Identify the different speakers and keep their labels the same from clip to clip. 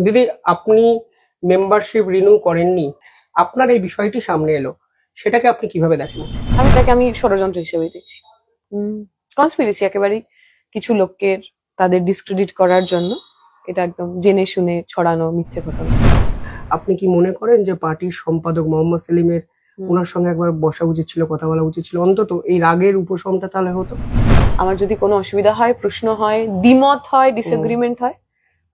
Speaker 1: দিদি, আপনি membership renew করেননি, আপনার এই বিষয়টি সামনে এলো, সেটাকে আপনি কিভাবে দেখেন?
Speaker 2: আমি ষড়যন্ত্র হিসেবেই দেখছি। কনস্পিরেসি একেবারেই কিছু লোককে তাদের ডিসক্রেডিট করার জন্য। এটা একদম জেনে শুনে ছড়ানো মিথ্যে ঘটনা।
Speaker 1: আপনি কি মনে করেন যে পার্টির সম্পাদক মোহাম্মদ সেলিমের ওনার সঙ্গে একবার বসা উচিত ছিল, কথা বলা উচিত ছিল, অন্তত এই রাগের উপশমটা তাহলে হতো?
Speaker 2: আমার যদি কোনো অসুবিধা হয়, প্রশ্ন হয়, দ্বিমত হয়, ডিসএগ্রিমেন্ট হয়,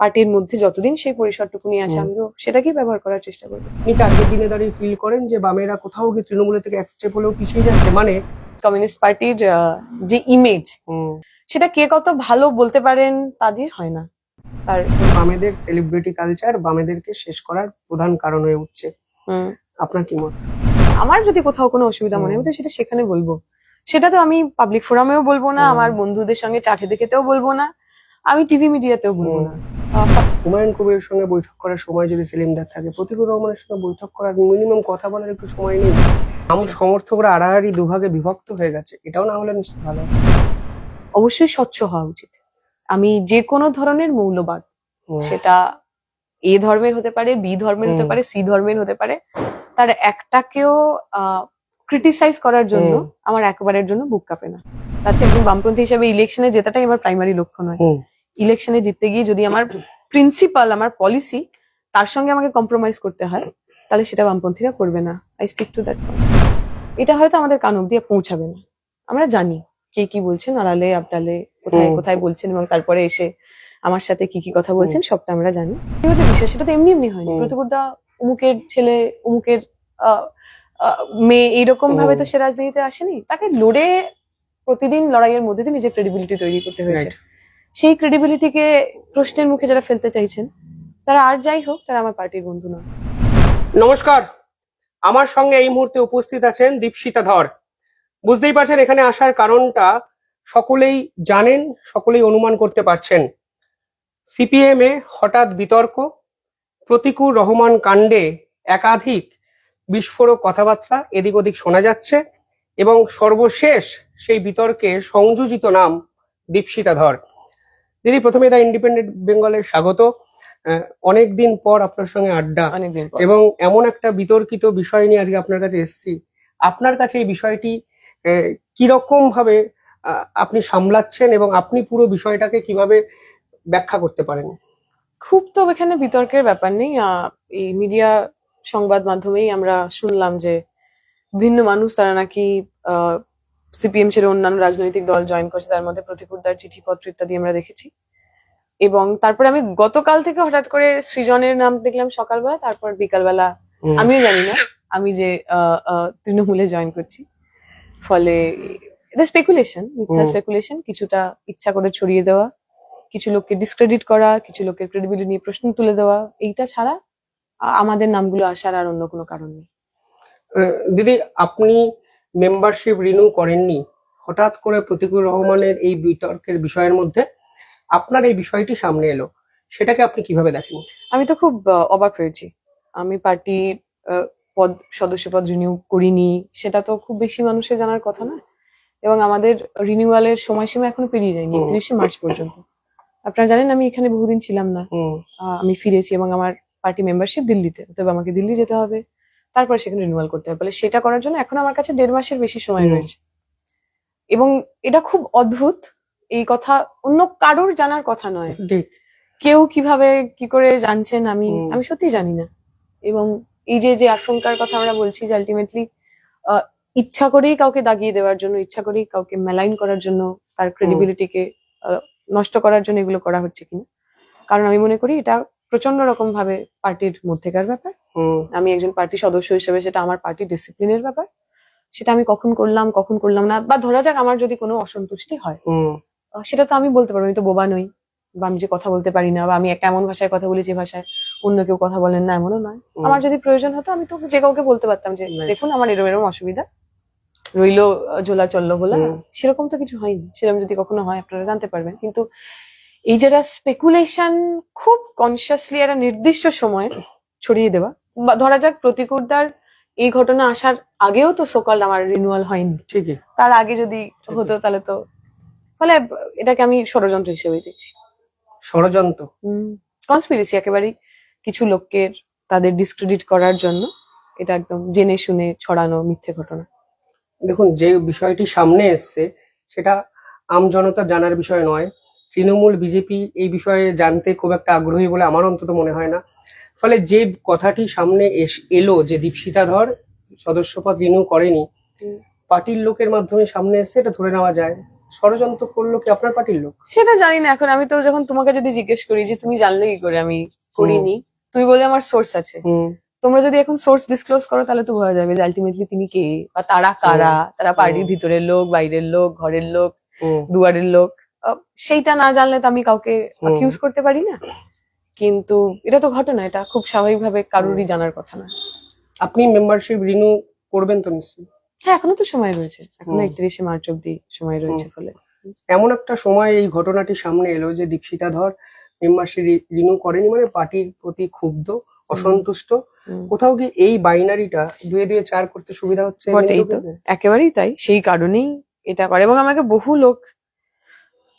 Speaker 2: পার্টির মধ্যে যতদিন সেই পরিসরটুকুনি আছে আমি তো সেটাকেই ব্যবহার করার চেষ্টা করবো।
Speaker 1: আপনি কি আজকের দিনে দাঁড়িয়ে ফিল করেন যে বামেরা কোথাও গিয়ে তৃণমূলের থেকে এক স্টেপ হলেও পিছিয়ে যাচ্ছে? মানে
Speaker 2: কমিউনিস্ট পার্টির যে ইমেজ, সেটা কে কত ভালো বলতে পারেন তা দিয়ে হয় না।
Speaker 1: আর বামেদের সেলিব্রিটি কালচার বামেদেরকে শেষ করার প্রধান কারণ হয়ে উঠছে। আপনার কি মত?
Speaker 2: আমার যদি কোথাও কোনো অসুবিধা মনে হয় তো সেটা সেখানে বলবো। সেটা তো আমি পাবলিক ফোরামেও বলবো না, আমার বন্ধুদের সঙ্গে চা খেতে খেতেও বলবো না, আমি টিভি মিডিয়াতেও বলবো না।
Speaker 1: হুমায়ুন কবিরের সঙ্গে বৈঠক করার সময় যদি সেলিমদার থাকে, প্রতিকুর রহমানের সঙ্গে বৈঠক করার মিনিমাম কথা বলার একটু সময় নেই? আমার সমর্থকরা আড়াআড়ি দুভাগে বিভক্ত হয়ে গেছে, এটাও না হলে নিশ্চিত ভালো।
Speaker 2: অবশ্যই স্বচ্ছ হওয়া উচিত। আমি যে কোনো ধরনের মৌলবাদ, সেটা এ ধর্মের হতে পারে, বি ধর্মের হতে পারে, সি ধর্মের হতে পারে, তার একটাকেও ক্রিটিসাইজ করার জন্য আমার একবারের জন্য বুক কাঁপে না। তাছাড়া একজন বামপন্থী হিসেবে ইলেকশনে জেতাটাই আমার প্রাইমারি লক্ষ্য নয়। ইলেকশনে জিততে গিয়ে যদি আমার প্রিন্সিপাল, আমার পলিসি, তার সঙ্গে আমাকে কম্প্রোমাইজ করতে হয়, তাহলে সেটা বামপন্থীরা করবে না। I stick to that point. এটা হয়তো আমাদের কান অব্দি পৌঁছাবে না, আমরা জানি কে কি বলছেন, আড়ালে আবডালে কোথায় কোথায় বলছেন, এবং তারপরে এসে আমার সাথে কি কি কথা বলছেন সবটা আমরা জানি। বিষয় সেটা তো এমনি এমনি হয়নি। প্রতিকুরদা অমুকের ছেলে, অমুকের মেয়ে, এইরকম ভাবে তো সে রাজনীতিতে আসেনি। তাকে লড়ে প্রতিদিন লড়াইয়ের মধ্যে দিয়ে নিজের ক্রেডিবিলিটি তৈরি করতে হয়েছে। সেই ক্রেডিবিলিটিকে প্রশ্নের মুখে যারা ফেলতে চাইছেন, তারা আর যাই হোক, তারা আমার পার্টির বন্ধু নয়।
Speaker 1: নমস্কার, আমার সঙ্গে এই মুহূর্তে উপস্থিত আছেন দীপশিতা ধর। বুঝতেই পারছেন এখানে আসার কারণটা সকলেই জানেন, সকলেই অনুমান করতে পারছেন। সিপিএম এ হঠাৎ বিতর্ক, প্রতিকুর রহমান কাণ্ডে একাধিক বিস্ফোরক কথাবার্তা এদিক ওদিক শোনা যাচ্ছে, এবং সর্বশেষ সেই বিতর্কে সংযোজিত নাম দীপশিতা ধর। দিদি, প্রথমে দা ইন্ডিপেন্ডেন্ট বেঙ্গলের স্বাগত। অনেকদিন পর আপনার সঙ্গে আড্ডা, এবং এমন একটা বিতর্কিত বিষয় নিয়ে আজকে আপনার কাছে এসেছি। আপনার কাছে এই বিষয়টি কিরকম ভাবে আপনি সামলাচ্ছেন, এবং আপনি পুরো বিষয়টাকে কিভাবে ব্যাখ্যা করতে পারেন?
Speaker 2: খুব তো এখানে বিতর্কের ব্যাপার নেই। এই মিডিয়া সংবাদ মাধ্যমেই আমরা শুনলাম যে ভিন্ন মানুষ তারা নাকি সিপিএম ছেড়ে অন্যান্য রাজনৈতিক দল জয়েন করছে, তার মধ্যে প্রতিকুরদার চিঠিপত্র ইত্যাদি আমরা দেখেছি। এবং তারপরে আমি গতকাল থেকে হঠাৎ করে সৃজনের নাম দেখলাম সকালবেলা, তারপর বিকালবেলা আমিও জানি না আমি যে তৃণমূলে জয়েন করছি। ফলে এটা স্পেকুলেশন, মিথ্যা স্পেকুলেশন, কিছুটা ইচ্ছা করে ছড়িয়ে দেওয়া, কিছু লোককে ডিসক্রেডিট করা, কিছু লোকের ক্রেডিবিলিটি নিয়ে প্রশ্ন তুলে দেওয়া, এইটা ছাড়া আমাদের নামগুলো আসার আর অন্য কোনো কারণ নেই।
Speaker 1: দিদি, আপনি মেম্বারশিপ রিনিউ করেননি, হঠাৎ করে প্রতিকুর রহমানের এই বিতর্কের বিষয়ের মধ্যে আপনার এই বিষয়টি সামনে এলো, সেটাকে আপনি কিভাবে দেখেন?
Speaker 2: আমি তো খুব অবাক হয়েছি। আমি পার্টির সদস্যপদ রিনিউ করিনি, সেটা তো খুব বেশি মানুষের জানার কথা না। এবং আমাদের রিনিউয়ালের সময়সীমা এখনো পেরিয়ে যায়নি, 31শে মার্চ পর্যন্ত। আপনারা জানেন আমি এখানে বহুদিন ছিলাম না, আমি ফিরেছি, এবং আমার পার্টি মেম্বারশিপ দিল্লিতে, তবে আমাকে দিল্লি যেতে হবে, তারপর সেখানে রিনিউয়াল করতে হবে। বলে সেটা করার জন্য এখন আমার কাছে 1.5 মাসের বেশি সময় রয়েছে। এবং এটা খুব অদ্ভুত, এই কথা অন্য কারোর জানার কথা নয়। কেউ কিভাবে কি করে জানছেন আমি সত্যি জানি না। এবং এই যে আশঙ্কার কথা আমরা বলছি, যে আলটিমেটলি ইচ্ছা করেই কাউকে দাগিয়ে দেওয়ার জন্য, ইচ্ছা করেই কাউকে মেলাইন করার জন্য, তার ক্রেডিবিলিটিকে নষ্ট করার জন্য এগুলো করা হচ্ছে কিনা। কারণ আমি মনে করি এটা প্রচন্ড রকম ভাবে পার্টির মধ্যেকার ব্যাপার। আমি একজন পার্টি সদস্য হিসেবে সেটা আমার পার্টি ডিসিপ্লিনের ব্যাপার, সেটা আমি কখন করলাম না, বা ধরা যাক আমার যদি কোনো অসন্তুষ্টি হয়, সেটা তো আমি বলতে পারবো। আমি তো বোবা নই, বা আমি যে কথা বলতে পারি না, বা আমি একটা এমন ভাষায় কথা বলি যে ভাষায় অন্য কেউ কথা বলেন না, এমনও নয়। আমার যদি প্রয়োজন হতো আমি তো যে কাউকে বলতে পারতাম যে দেখুন আমার এরম অসুবিধা রইলো, ঝোলা চললো বলা। সেরকম তো কিছু হয়নি। সেরকম যদি কখনো হয় আপনারা জানতে পারবেন। কিন্তু এই যেটা স্পেকুলেশন, খুব কনসিয়াসলি একটা নির্দিষ্ট সময় ছড়িয়ে দেওয়া, বা ধরা যাক প্রতিকুরদার এই ঘটনা আসার আগেও তো সোকল্ড আমার রিনিউয়াল হয়নি,
Speaker 1: ঠিকই,
Speaker 2: তার আগে যদি হতো তাহলে তো, ফলে এটাকে আমি ষড়যন্ত্র হিসেবেই দেখছি।
Speaker 1: ষড়যন্ত্র?
Speaker 2: কনস্পিরেসি একেবারেই কিছু লোককে তাদের ডিসক্রেডিট করার জন্য, এটা একদম জেনে শুনে ছড়ানো মিথ্যে ঘটনা।
Speaker 1: দেখুন, যে বিষয়টি সামনে এসছে সেটা আমজনতা জানার বিষয় নয়। তৃণমূল বিজেপি এই বিষয়ে জানতে খুব একটা আগ্রহী বলে আমার অন্তত মনে হয় না। ফলে যে কথাটি সামনে এলো যে দীপশিতা ধর সদস্যপদ রিনিউ করেনি, পার্টির লোকের মাধ্যমে সামনে এসছে, এটা ধরে নেওয়া যায় ষড়যন্ত্র করলো কি আপনার পার্টির লোক?
Speaker 2: সেটা জানি না। এখন আমি তো যখন তোমাকে যদি জিজ্ঞেস করি যে তুমি জানলে কি করে আমি করিনি, তুমি বলে আমার সোর্স আছে। তোমরা যদি এখন সোর্স ডিসক্লোজ করো তাহলে তো বোঝা যাবে যে আলটিমেটলি তিনি কে বা তারা কারা, তারা পার্টির ভিতরের লোক, বাইরের লোক, ঘরের লোক, দুয়ারের লোক। সেইটা না জানলে তো আমি কাউকে অ্যাকিউজ করতে পারি না। কিন্তু এটা তো ঘটনা, এটা খুব স্বাভাবিকভাবে কারোরই জানার কথা না।
Speaker 1: আপনি মেম্বারশিপ রিনিউ করবেন তো নিশ্চয়ই?
Speaker 2: হ্যাঁ, এখনো তো সময় রয়েছে, এখনো 31শে মার্চ অব্দি সময় রয়েছে। ফলে
Speaker 1: এমন একটা সময় এই ঘটনাটি সামনে এলো যে দীপশিতা ধর মেম্বারশিপ রিনিউ করেনি, মানে পার্টির প্রতি ক্ষুব্ধ, অসন্তুষ্ট। কোথাও কি এই বাইনারিটা 2 2 4 করতে সুবিধা হচ্ছে?
Speaker 2: এই তো একেবারেই তাই, সেই কারণেই এটা করে। এবং আমাকে বহু লোক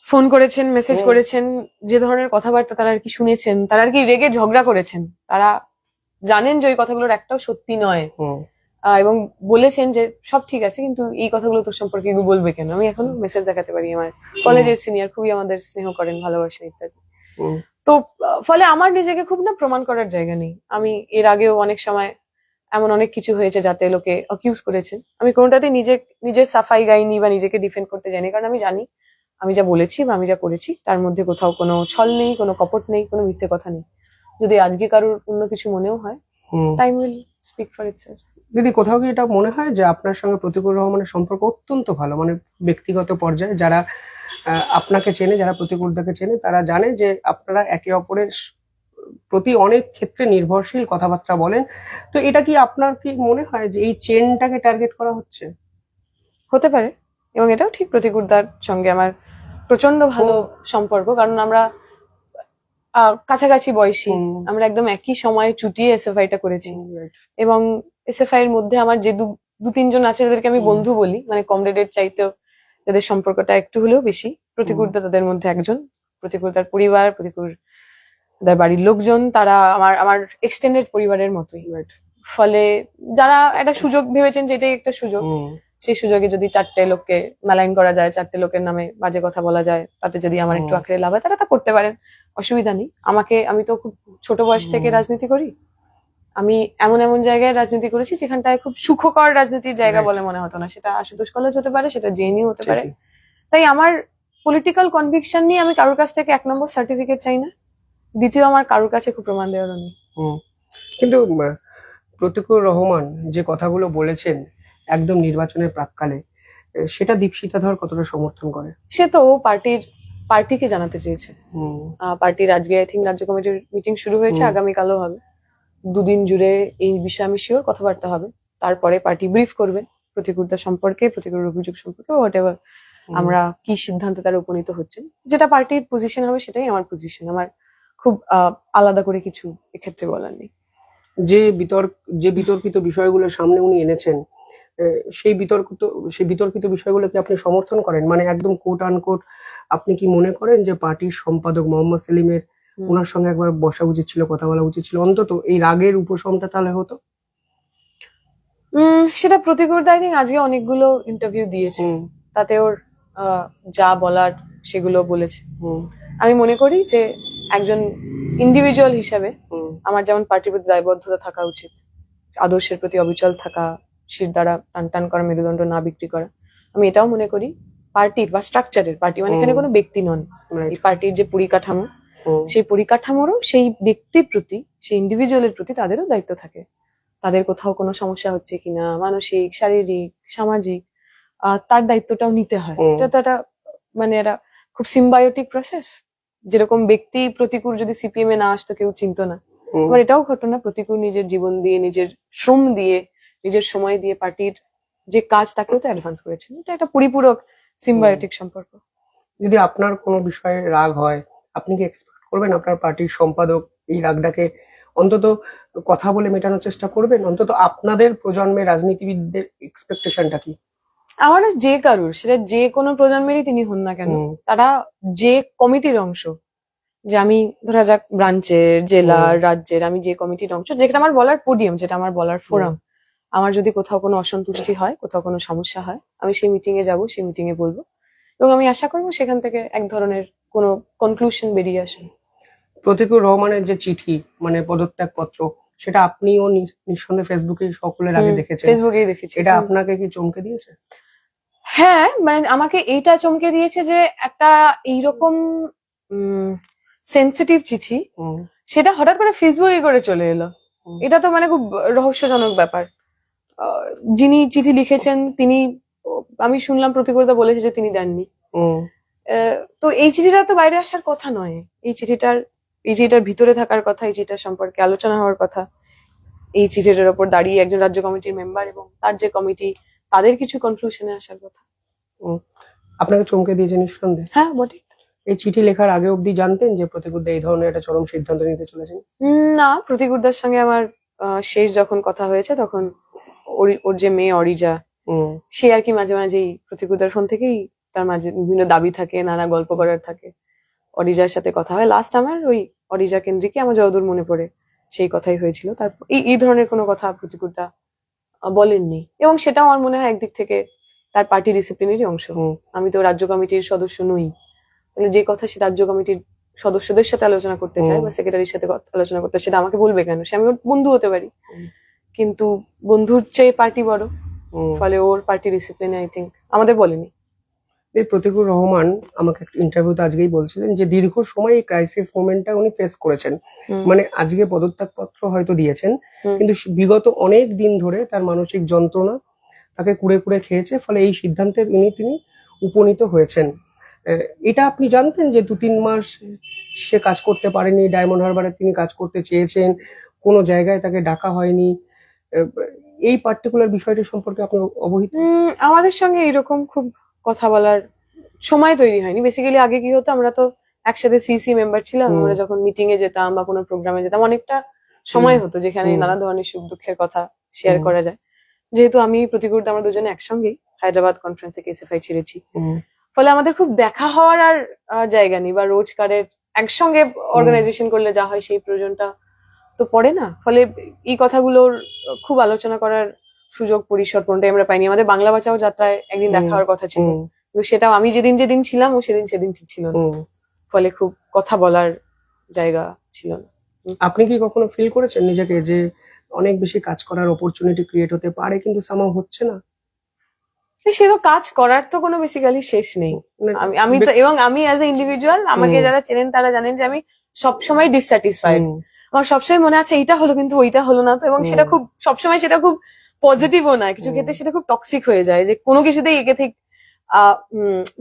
Speaker 2: ফোন করেছেন, মেসেজ করেছেন, যে ধরনের কথাবার্তা তারা আর কি শুনেছেন, তারা আর কি রেগে ঝগড়া করেছেন, তারা জানেন যে ওই কথাগুলোর একটাও সত্যি নয়, এবং বলেছেন যে সব ঠিক আছে কিন্তু এই কথাগুলো তোর সম্পর্কে এগুলো বলবে কেন। আমি এখনো মেসেজ দেখাতে পারি, আমার কলেজের সিনিয়র খুবই আমাদের স্নেহ করেন, ভালোবাসেন ইত্যাদি। তো ফলে আমার নিজেকে খুব না প্রমাণ করার জায়গা নেই। আমি এর আগেও অনেক সময় এমন অনেক কিছু হয়েছে যাতে লোকে অ্যাকিউজ করেছেন, আমি কোনোটাতেই নিজের সাফাই গাইনি বা নিজেকে ডিফেন্ড করতে যাইনি, কারণ আমি জানি আমি যা বলেছি বা আমি যা করেছি তার মধ্যে কোথাও কোনো ছল নেই, কোনো কপট নেই, কোনো মিথ্যে কথা নেই। যদি আজকে কারোর অন্য কিছু মনেও হয়, time will speak for itself.
Speaker 1: দিদি, কোথাও কি এটা মনে হয় যে আপনার সঙ্গে প্রতিকুর রহমানের সম্পর্ক অত্যন্ত ভালো, মানে ব্যক্তিগত পর্যায়ে যারা আপনাকে চেনে, যারা প্রতিকুরদাকে চেনে, তারা জানে যে আপনারা একে অপরের প্রতি অনেক ক্ষেত্রে নির্ভরশীল, কথাবার্তা বলেন? তো এটা কি আপনার কি মনে হয় যে এই চেনটাকে টার্গেট করা হচ্ছে?
Speaker 2: হতে পারে, এবং এটাও ঠিক, প্রতিকুরদার সঙ্গে আমার প্রচন্ড ভালো সম্পর্ক, কারণ আমরা কাছাকাছি বয়সী, আমরা একদম একই সময়ে চুটিয়ে এসএফআইটা করেছি। এবং এসএফআই এর মধ্যে আমার যে দু তিনজন আছে যাদেরকে আমি বন্ধু বলি, মানে কমরেডের চাইতেও যাদের সম্পর্কটা একটু হলেও বেশি, প্রতিকুরদা তাদের মধ্যে একজন। প্রতিকুরদার পরিবার, প্রতিকুরদার বাড়ির লোকজন, তারা আমার এক্সটেন্ডেড পরিবারের মতোই। ফলে যারা একটা সুযোগ ভেবেছেন যে এটাই একটা সুযোগ, সেই সুযোগে যদি 4টে লোককে মেলাইন করা যায়, 4টে লোকের নামে বাজে কথা বলা যায়, তাতে যদি আমার একটু আখেরে লাভ হয়, তারা তা করতে পারেন, অসুবিধা নেই। আমি তো খুব ছোট বয়স থেকে রাজনীতি করি, আমি এমন এমন জায়গায় রাজনীতি করেছি যেখানটায় খুব সুখকর রাজনীতির জায়গা বলে মনে হতো না। সেটা আশুতোষ কলেজ হতে পারে, সেটা জেএনইউ হতে পারে। তাই আমার পলিটিক্যাল কনভিকশন নিয়ে আমি কারোর কাছ থেকে 1 নম্বর সার্টিফিকেট চাই না, দ্বিতীয় আমার কারোর কাছে খুব প্রমাণ দেওয়ারও নেই।
Speaker 1: কিন্তু প্রতিকুর রহমান যে কথাগুলো বলেছেন একদম নির্বাচনের প্রাককালে, সেটা দীপশিতা ধর কতটা সমর্থন করে?
Speaker 2: সে তো পার্টিকে জানাতে চেয়েছে। পার্টির আজকে আই থিঙ্ক রাজ্য কমিটির মিটিং শুরু হয়েছে, আগামীকালও হবে। 2 দিন জুড়ে এই বিষয়ে আমি শিওর কথাবার্তা হবে। তারপরে পার্টি ব্রিফ করবে প্রতিকুরতা সম্পর্কে, প্রতিকুর অভিযোগ সম্পর্কে, হোয়াট এভার আমরা কি সিদ্ধান্তে তারা উপনীত হচ্ছেন। যেটা পার্টির পজিশন হবে সেটাই আমার পজিশন। আমার খুব আলাদা করে কিছু এক্ষেত্রে বলার নেই।
Speaker 1: যে বিতর্কিত বিষয়গুলো সামনে উনি এনেছেন, সেই বিতর্কিত বিষয়গুলোকে আপনি সমর্থন করেন? মানে একদম কোট আনকোট, আপনি কি মনে করেন যে পার্টির সম্পাদক মোহাম্মদ সেলিমের ওনার সঙ্গে একবার বসা উচিত ছিল, কথা বলা উচিত ছিল, অন্তত এই রাগের উপশমটা তাহলে হতো?
Speaker 2: সেটা প্রতিকুরদা আই থিঙ্ক আজকে অনেকগুলো ইন্টারভিউ দিয়েছে, তাতে ওর যা বলার সেগুলো বলেছে। আমি মনে করি যে একজন ইন্ডিভিজুয়াল হিসাবে আমার যেমন পার্টির প্রতি দায়বদ্ধতা থাকা উচিত, আদর্শের প্রতি অবিচল থাকা, শির দ্বারা টান করা, মেরুদণ্ড না বিক্রি করা, আমি এটাও মনে করি পার্টির বা স্ট্রাকচারের, পার্টি মানে এখানে কোনো ব্যক্তি নন, এই পার্টির যে পরিকাঠামো, সেই পরিকাঠামোরও সেই ব্যক্তির প্রতি, সেই ইন্ডিভিজুয়ালের প্রতি তাদেরও দায়িত্ব থাকে। তাদের কোথাও কোনো সমস্যা হচ্ছে কিনা, মানসিক, শারীরিক, সামাজিক, তার দায়িত্বটাও নিতে হয়। এটা তো একটা মানে একটা খুব সিম্বায়োটিক প্রসেস। যেরকম ব্যক্তি প্রতিকূল যদি সিপিএম এ না আসতো কেউ চিনতো না, আবার এটাও ঘটনা প্রতিকূল নিজের জীবন দিয়ে, নিজের শ্রম দিয়ে, নিজের সময় দিয়ে পার্টির যে কাজ তাকেও তো অ্যাডভান্স করেছেন। এটা একটা পরিপূরক সিম্বায়োটিক সম্পর্ক।
Speaker 1: যদি আপনার কোনো বিষয়ে রাগ হয়, আপনি কি এক্সপেক্ট করবেন আপনার পার্টির সম্পাদক এই রাগটাকে অন্তত কথা বলে মেটানোর চেষ্টা করবেন? অন্তত আপনাদের প্রজন্মের রাজনীতিবিদদের এক্সপেকটেশনটা কি?
Speaker 2: আমার যে কারুর, সেটা যে কোনো প্রজন্মেরই তিনি হন না কেন, তারা যে কমিটির অংশ, যে আমি ধরা যাক ব্রাঞ্চের, জেলার, রাজ্যের, আমি যে কমিটির অংশ, যেটা আমার বলার পোডিয়াম, যেটা আমার বলার ফোরাম, আমার যদি কোথাও কোনো অসন্তুষ্টি হয়, কোথাও কোনো সমস্যা হয়, আমি সেই মিটিং এ যাব, সেই মিটিং এ বলবো, এবং আমি আশা করবো সেখান থেকে এক ধরনের কোনো কনক্লুশন বেরিয়ে আসে।
Speaker 1: প্রতীকুর রহমানের যে চিঠি মানে পদত্যাগ পত্র, সেটা আপনিও নিঃসন্দেহে ফেসবুকে সকলের আগে দেখেছেন।
Speaker 2: ফেসবুকেই দেখেছি।
Speaker 1: এটা আপনাকে কি চমকে দিয়েছে?
Speaker 2: হ্যাঁ, মানে আমাকে এইটা চমকে দিয়েছে যে একটা এইরকম সেন্সিটিভ চিঠি সেটা হঠাৎ করে ফেসবুকে করে চলে এলো। এটা তো মানে খুব রহস্যজনক ব্যাপার। যিনি চিঠি লিখেছেন তিনি, আমি শুনলাম প্রতিকূলতা বলেছে যে তিনি দেননি। তো এই চিঠিটা তো বাইরে আসার কথা নয়। এই চিঠিটার ভিতরে থাকার কথা, এই চিঠিটার সম্পর্কে আলোচনা হওয়ার কথা। এই চিঠিটার ওপর দাঁড়িয়ে একজন রাজ্য কমিটির মেম্বার এবং তার যে কমিটি, তাদের কিছু কনক্লুশনে আসার কথা।
Speaker 1: আপনাকে চমকে দিয়েছে নিঃসন্দেহে?
Speaker 2: হ্যাঁ, বটে।
Speaker 1: এই চিঠি লেখার আগে অবধি জানতেন যে প্রতীকুরদা এই ধরনের একটা চরম সিদ্ধান্ত নিতে চলেছেন?
Speaker 2: না, প্রতীকুরদার সঙ্গে আমার শেষ যখন কথা হয়েছে তখন ওর যে মেয়ে অরিজা, সে আর কি মাঝে মাঝেই প্রতীকুরদার ফোন থেকেই তার মাঝে বিভিন্ন দাবি থাকে, নানা গল্প করার থাকে। অরিজার সাথে কথা হয়, লাস্ট আমার ওই অরিজা কেন্দ্রিকে আমার যতদূর মনে পড়ে সেই কথাই হয়েছিল। তারপর এই ধরনের কোনো কথা প্রতীকুরদা বলেননি, এবং সেটাও আমার মনে হয় একদিক থেকে তার পার্টি ডিসিপ্লিনেরই অংশ। আমি তো রাজ্য কমিটির সদস্য নই, তাহলে যে কথা সে রাজ্য কমিটির সদস্যদের সাথে আলোচনা করতে চায় বা সেক্রেটারির সাথে আলোচনা করতে, সেটা আমাকে বলবে কেন? সে আমি ওর বন্ধু হতে পারি, কিন্তু বন্ধুর চেয়ে পার্টি বড়, ফলে ওর পার্টি ডিসিপ্লিনে আই থিঙ্ক আমাদের বলেনি।
Speaker 1: এই প্রতীকুর রহমান আমাকে একটা ইন্টারভিউতে আজকেই বলছিলেন যে দীর্ঘ সময় এই ক্রাইসিস মোমেন্টটা উনি ফেস করেছেন। মানে আজকে পদত্যাগ পত্র হয়তো দিয়েছেন, কিন্তু বিগত অনেক দিন ধরে তার মানসিক যন্ত্রণা তাকে কুড়ে কুড়ে খেয়েছে, ফলে এই সিদ্ধান্তে তিনি উপনীত হয়েছেন। এটা আপনি জানতেন যে 2-3 মাস সে কাজ করতে পারেনি, ডায়মন্ড হারবারে তিনি কাজ করতে চেয়েছেন, কোনো জায়গায় তাকে ডাকা হয়নি, এই পার্টিকুলার বিষয়টি সম্পর্কে আপনি অবহিত?
Speaker 2: আমাদের সঙ্গে এরকম খুব কথা বলার সময় তৈরি হয়নি। বেসিক্যালি আগে কি হতো, আমরা তো একসাথে সিসি মেম্বার ছিলাম, আমরা যখন মিটিং এ যেতাম বা কোনো প্রোগ্রামে যেতাম, অনেকটা সময় হতো যেখানে নানা ধরনের সুখ দুঃখের কথা শেয়ার করা যায়। যেহেতু আমি প্রতীকুরদা আমরা দুজনে একসঙ্গেই হায়দ্রাবাদ কনফারেন্স থেকে এসএফআই ছেড়েছি, ফলে আমাদের খুব দেখা হওয়ার আর জায়গা নেই, বা রোজকারের একসঙ্গে অর্গানাইজেশন করলে যা হয় সেই প্রয়োজনটা তো পড়ে না। ফলে এই কথাগুলোর খুব আলোচনা করার সুযোগ পরিসর কোনটাই আমরা পাইনি। আমাদের বাংলা বাঁচাও যাত্রায় একদিন দেখা হওয়ার কথা ছিল, কিন্তু সেটাও আমি যেদিন ছিলাম ও সেদিন ঠিক ছিল না, ফলে খুব কথা বলার জায়গা ছিল না।
Speaker 1: আপনি কি কখনো ফিল করেছেন নিজেকে যে অনেক বেশি কাজ করার অপরচুনিটি ক্রিয়েট হতে পারে কিন্তু সামাও হচ্ছে না?
Speaker 2: সে তো কাজ করার তো কোনো বেসিক্যালি শেষ নেই। আমি তো, এবং আমি অ্যাজ এ ইন্ডিভিজুয়াল, আমাকে যারা চেনেন তারা জানেন যে আমি সবসময় ডিসস্যাটিসফাইড। আমার সবসময় মনে আছে এইটা হলো কিন্তু ওইটা হলো না তো, এবং সেটা খুব সবসময় সেটা খুব পজিটিভও না, কিছু ক্ষেত্রে সেটা খুব টক্সিক হয়ে যায় যে কোনো কিছুতেই একে ঠিক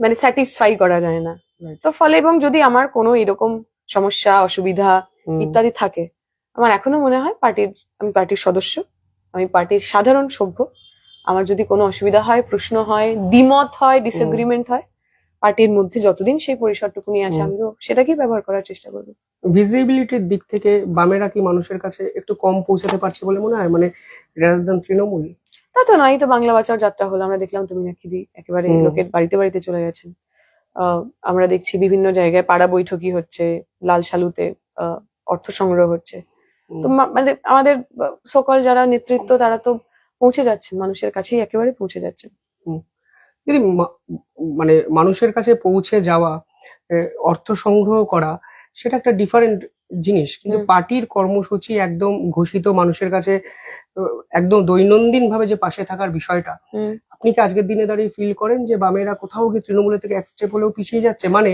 Speaker 2: মানে স্যাটিসফাই করা যায় না। তো ফলে, এবং যদি আমার কোনো এরকম সমস্যা অসুবিধা ইত্যাদি থাকে, আমার এখনো মনে হয় আমি পার্টির সদস্য, আমি পার্টির সাধারণ সভ্য, আমার যদি কোনো অসুবিধা হয়, প্রশ্ন হয়, দ্বিমত হয়, ডিসএগ্রিমেন্ট হয়, পার্টির মধ্যে যতদিন সেই পরিসরটুকু নিয়ে আছে, আমিও সেটাকেই ব্যবহার করার চেষ্টা করবো।
Speaker 1: ভিজিবিলিটির দিক থেকে বামেরা কি মানুষের কাছে একটু কম পৌঁছাতে পারছে বলে মনে হয়, মানে রাদার দ্যান তৃণমূল?
Speaker 2: তা তো নয়, তো বাংলা বাঁচাও যাত্রা হলো, আমরা দেখলাম তো মীনাক্ষী একেবারে লোকের বাড়িতে বাড়িতে চলে গেছেন। আমরা দেখছি বিভিন্ন জায়গায় পাড়া বৈঠকি হচ্ছে, লাল সালুতে অর্থ সংগ্রহ হচ্ছে। তো মানে আমাদের সকল যারা নেতৃত্ব তারা তো পৌঁছে যাচ্ছেন মানুষের কাছেই, একেবারে পৌঁছে যাচ্ছেন।
Speaker 1: যদি মানে মানুষের কাছে পৌঁছে যাওয়া, অর্থ সংগ্রহ করা, সেটা একটা ডিফারেন্ট জিনিস, কিন্তু পার্টির কর্মসূচি একদম ঘোষিত মানুষের কাছে একদম দৈনন্দিন ভাবে যে পাশে থাকার বিষয়টা, আপনি কি আজকের দিনে দাঁড়িয়ে ফিল করেন যে বামেরা কোথাও গিয়ে তৃণমূলের থেকে এক স্টেপ হলেও পিছিয়ে যাচ্ছে? মানে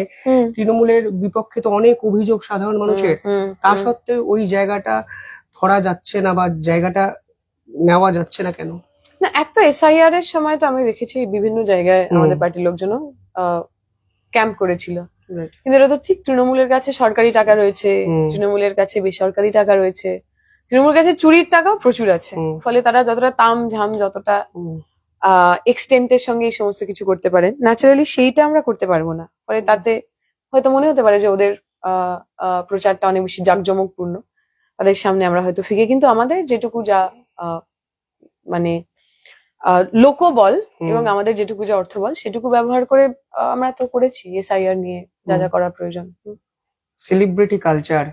Speaker 1: তৃণমূলের বিপক্ষে তো অনেক অভিযোগ সাধারণ মানুষের, তা সত্ত্বেও ওই জায়গাটা ধরা যাচ্ছে না বা জায়গাটা নেওয়া যাচ্ছে না কেন?
Speaker 2: না, এক তো এসআইআর এর সময় তো আমি দেখেছি বিভিন্ন জায়গায় আমাদের পার্টির লোকজন ক্যাম্প করেছিল, কিন্তু এটা তো ঠিক তৃণমূলের কাছে সরকারি টাকা রয়েছে, তৃণমূলের কাছে বেসরকারি টাকা রয়েছে, তৃণমূলের কাছে চুরির টাকাও প্রচুর আছে। ফলে তারা যতটা তাম ঝাম, যতটা এক্সটেন্টের সঙ্গে এই সমস্ত কিছু করতে পারেন, ন্যাচারালি সেইটা আমরা করতে পারবো না। ফলে তাতে হয়তো মনে হতে পারে যে ওদের প্রচারটা অনেক বেশি জাঁকজমকপূর্ণ, তাদের সামনে আমরা হয়তো ফিকে, কিন্তু আমাদের যেটুকু যা মানে লোকবল এবং আমাদের যেটুকু যা অর্থবল সেটুকু ব্যবহার করে আমরা তো করেছি এসআইআর নিয়ে যা যা করা প্রয়োজন।
Speaker 1: সেলিব্রিটি কালচার,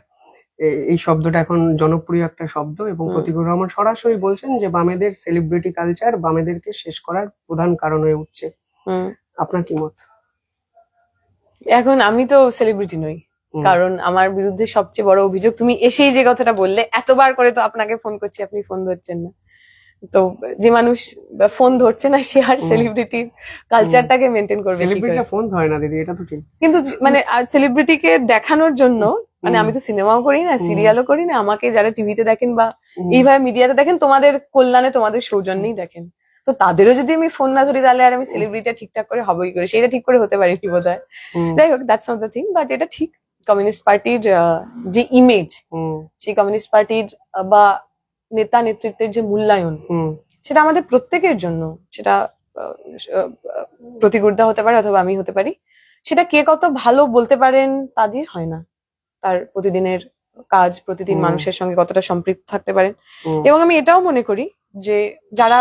Speaker 1: এই শব্দটা এখন জনপ্রিয় একটা শব্দ, এবং
Speaker 2: হুম।
Speaker 1: প্রতীকুর রহমান সরাসরি বলছেন যে বামেদের সেলিব্রিটি কালচার বামেদেরকে শেষ করার প্রধান কারণ হয়ে উঠছে।
Speaker 2: হুম।
Speaker 1: আপনার কি মত?
Speaker 2: এখন আমি তো সেলিব্রিটি নই,
Speaker 1: হুম,
Speaker 2: কারণ আমার বিরুদ্ধে সবচেয়ে বড় অভিযোগ, তুমি এসেই যে কথাটা বললে, এতবার করে তো আপনাকে ফোন করছি, আপনি ফোন ধরছেন না। তো যে মানুষ ফোন ধরছে না সে আর
Speaker 1: হুম।
Speaker 2: সেলিব্রিটি কালচারটাকে মেনটেন করবে কি করে?
Speaker 1: সেলিব্রিটিরা ফোন ধরে না দিদি, এটা তো ঠিক।
Speaker 2: কিন্তু মানে সেলিব্রিটিকে দেখানোর জন্য, মানে
Speaker 1: হুম,
Speaker 2: আমি তো সিনেমাও করি না,
Speaker 1: হুম,
Speaker 2: সিরিয়ালও করি না, আমাকে যারা টিভিতে দেখেন বা
Speaker 1: হুম,
Speaker 2: এইভাবে মিডিয়াতে দেখেন, তোমাদের কল্যাণে তোমাদের সৌজন্যেই দেখেন। তো তাদেরও যদি আমি ফোন না ধরি তাহলে আর আমি সেলিব্রিটিটা ঠিকঠাক করে হবই করে, সেটা ঠিক করে হতে পারিনি বোধ হয়।
Speaker 1: হুম,
Speaker 2: যাই হোক, that's not the thing, but এটা ঠিক, কমিউনিস্ট পার্টির যে ইমেজ,
Speaker 1: হুম,
Speaker 2: সেই কমিউনিস্ট পার্টির বা নেতা নেতৃত্বের যে মূল্যায়ন,
Speaker 1: হুম,
Speaker 2: সেটা আমাদের প্রত্যেকের জন্য, সেটা আহ, আহ, প্রতিগুরদা হতে পারে অথবা আমি হতে পারি, সেটা কে কত ভালো বলতে পারেন তা দিয়ে হয় না। তার প্রতিদিনের কাজ, প্রতিদিন
Speaker 1: হুম,
Speaker 2: মানুষের সঙ্গে কতটা সম্পৃক্ত থাকতে পারেন।
Speaker 1: হুম,
Speaker 2: এবং আমি এটাও মনে করি যে যারা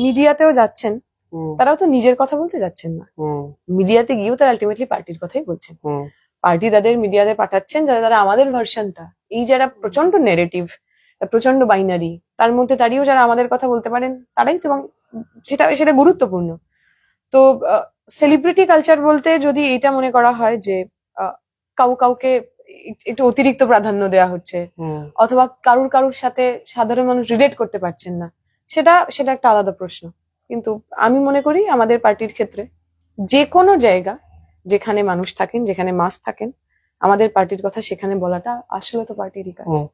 Speaker 2: মিডিয়াতেও যাচ্ছেন
Speaker 1: হুম,
Speaker 2: তারাও তো নিজের কথা বলতে যাচ্ছেন না,
Speaker 1: হুম,
Speaker 2: মিডিয়াতে গিয়েও তারা আলটিমেটলি পার্টির কথাই বলছেন।
Speaker 1: হুম,
Speaker 2: পার্টি তাদের মিডিয়াতে পাঠাচ্ছেন যারা তারা আমাদের ভার্সনটা, এই যারা প্রচন্ড নেগেটিভ, প্রচন্ড বাইনারি, তার মধ্যে দাঁড়িয়েও যারা আমাদের কথা বলতে পারেন তারাই তো, এবং সেটা সেটা গুরুত্বপূর্ণ। তো সেলিব্রিটি কালচার বলতে যদি এটা মনে করা হয় যে আহ, কাউকে একটু অতিরিক্ত প্রাধান্য দেওয়া হচ্ছে,
Speaker 1: হুম,
Speaker 2: অথবা কারুর সাথে সাধারণ মানুষ রিলেট করতে পারছেন না, সেটা সেটা একটা আলাদা প্রশ্ন। কিন্তু আমি মনে করি আমাদের পার্টির ক্ষেত্রে যে কোনো জায়গা যেখানে মানুষ থাকেন, যেখানে মাস থাকেন, আমাদের পার্টির কথা সেখানে বলাটা আসলে তো পার্টিরই কাজ।
Speaker 1: হুম।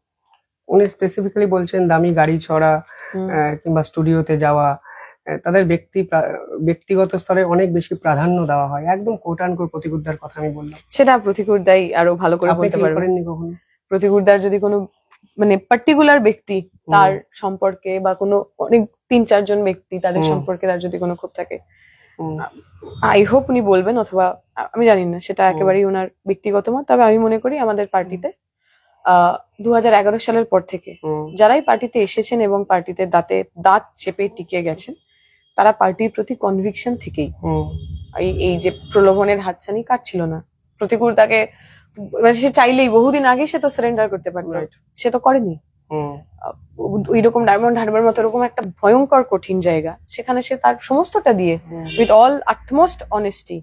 Speaker 1: উনি স্পেসিফিক্যালি বলছেন দামি গাড়ি ছড়া,
Speaker 2: হুম।
Speaker 1: কিংবা স্টুডিওতে যাওয়া, তাদের ব্যক্তিগত স্তরে অনেক বেশি প্রাধান্য দেওয়া হয়, একদম কোট আন কোট প্রতিগুদ্দার কথা আমি বললাম।
Speaker 2: সেটা প্রতিকুরদাই আরো ভালো করে
Speaker 1: আপনি
Speaker 2: বলতে
Speaker 1: ফিল
Speaker 2: পারবে।
Speaker 1: করেননি কখনো?
Speaker 2: প্রতিকুরদার যদি কোনো মানে পার্টিকুলার ব্যক্তি তার সম্পর্কে বা কোনো অনেক 3-4 জন ব্যক্তি তাদের
Speaker 1: হুম,
Speaker 2: সম্পর্কে তার যদি কোনো ক্ষোভ থাকে,
Speaker 1: হুম,
Speaker 2: আই হোপ উনি বলবেন, অথবা আমি জানি না, সেটা
Speaker 1: হুম,
Speaker 2: একেবারেই ওনার ব্যক্তিগত মত। তবে আমি মনে করি আমাদের পার্টিতে 2011 সালের পর থেকে
Speaker 1: হুম,
Speaker 2: যারাই পার্টিতে এসেছেন এবং পার্টিতে দাঁত চেপে টিকে গেছেন, তারা পার্টির প্রতি কনভিকশন থেকেই,
Speaker 1: হুম,
Speaker 2: এই এই যে প্রলোভনের হাতছানি কাটছিল না। প্রতিকূল তাকে, মানে সে চাইলেই বহুদিন আগে সে তো সারেন্ডার করতে পারতো,
Speaker 1: রাইট,
Speaker 2: সে তো করেনি।
Speaker 1: হুম,
Speaker 2: ওই রকম ডায়মন্ড হারবার মতো এরকম একটা ভয়ঙ্কর কঠিন জায়গা, সেখানে সে তার সমস্তটা দিয়ে
Speaker 1: হুম,
Speaker 2: উইথ অল আটমোস্ট অনেস্টি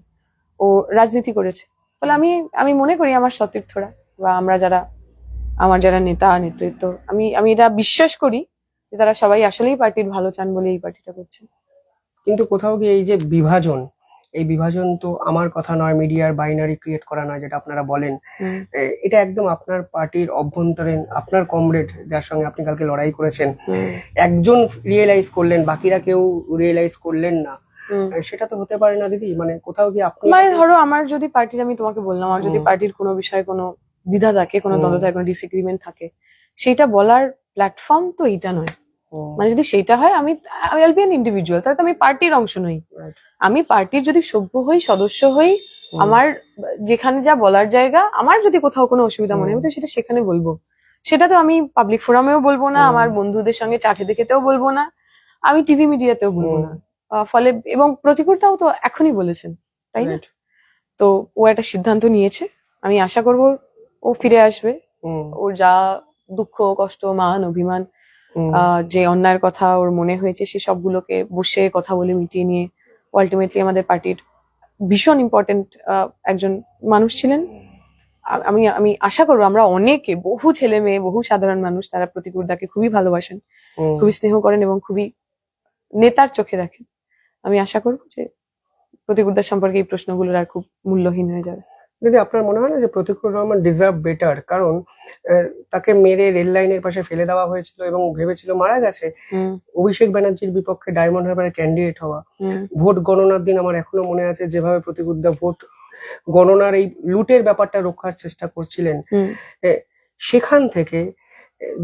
Speaker 2: ও রাজনীতি করেছে। ফলে আমি আমি মনে করি আমার সতীর্থরা বা আমরা যারা, আমার যারা নেতা নেতৃত্ব, আমি আমি এটা বিশ্বাস করি যে তারা সবাই আসলেই পার্টির ভালো চান বলে এই পার্টিটা করছেন।
Speaker 1: কিন্তু কোথাও গিয়ে এই যে বিভাজন, এই বিভাজন তো আমার কথা নয়, মিডিয়ার বাইনারি ক্রিয়েট করা নয়, যেটা আপনারা বলেন।
Speaker 2: হুম।
Speaker 1: এটা একদম আপনার পার্টির অভ্যন্তরীণ, আপনার কমরেড যার সঙ্গে আপনি কালকে লড়াই করেছেন,
Speaker 2: হুম।
Speaker 1: একজন রিয়েলাইজ করলেন, বাকিরা কেউ রিয়েলাইজ করলেন না।
Speaker 2: হুম।
Speaker 1: সেটা তো হতে পারে না দিদি, মানে কোথাও গিয়ে আপনি
Speaker 2: মানে ধরো আমার যদি পার্টির, আমি তোমাকে বললাম, আমার যদি পার্টির কোনো বিষয়ে কোনো দ্বিধা থাকে, কোনো দ্বন্দ্ব থাকে, কোনো ডিসএগ্রিমেন্ট থাকে, সেইটা বলার প্ল্যাটফর্ম তো এইটা নয়। মানে যদি সেইটা হয়, আমি আই বি অ্যান ইন্ডিভিজুয়াল, তাহলে তো আমি পার্টির অংশ নই।
Speaker 1: Right.
Speaker 2: আমি পার্টির যদি সভ্য হই, সদস্য হই, আমার যেখানে যা বলার জায়গা, আমার যদি কোথাও কোনো অসুবিধা মনে হয় আমি তো সেটা সেখানে বলবো। সেটা তো আমি পাবলিক ফোরামেও বলবো না, আমার বন্ধুদের সঙ্গে চা খেতে খেতেও বলবো না, আমি টিভি মিডিয়াতেও বলবো না। ফলে এবং প্রতিকূলতাও তো এখনই বলেছেন, তাই না?
Speaker 1: Right.
Speaker 2: তো ও একটা সিদ্ধান্ত নিয়েছে, আমি আশা করবো ও ফিরে আসবে। ওর যা দুঃখ কষ্ট মান অভিমান, যে অন্যায়ের কথা ওর মনে হয়েছে, সে সবগুলোকে বসে কথা বলে মিটিয়ে নিয়ে আলটিমেটলি আমাদের পার্টির ভীষণ ইম্পর্টেন্ট একজন মানুষ ছিলেন। আমি আমি আশা করবো আমরা অনেকে, বহু ছেলে মেয়ে, বহু সাধারণ মানুষ, তারা প্রতিকূলতাকে খুবই ভালোবাসেন, খুবই স্নেহ করেন এবং খুবই নেতার চোখে রাখেন। আমি আশা করবো যে প্রতিকূলতা সম্পর্কে এই প্রশ্নগুলোর আর খুব মূল্যহীন হয়ে যাবে।
Speaker 1: যদি আপনার মনে হয় না যে প্রতিকুর রহমান ডিজার্ভ বেটার, কারণ তাকে মেরে রেল লাইনের পাশে ফেলে দেওয়া হয়েছিল এবং ভেবেছিল মারা গেছে। অভিষেক ব্যানার্জির বিপক্ষে ডায়মন্ড হারবারে ক্যান্ডিডেট হওয়া, ভোট গণনার দিন আমার এখনো মনে আছে যেভাবে প্রতিকুদ্দা ভোট গণনার এই লুটের ব্যাপারটা রক্ষার চেষ্টা করছিলেন, সেখান থেকে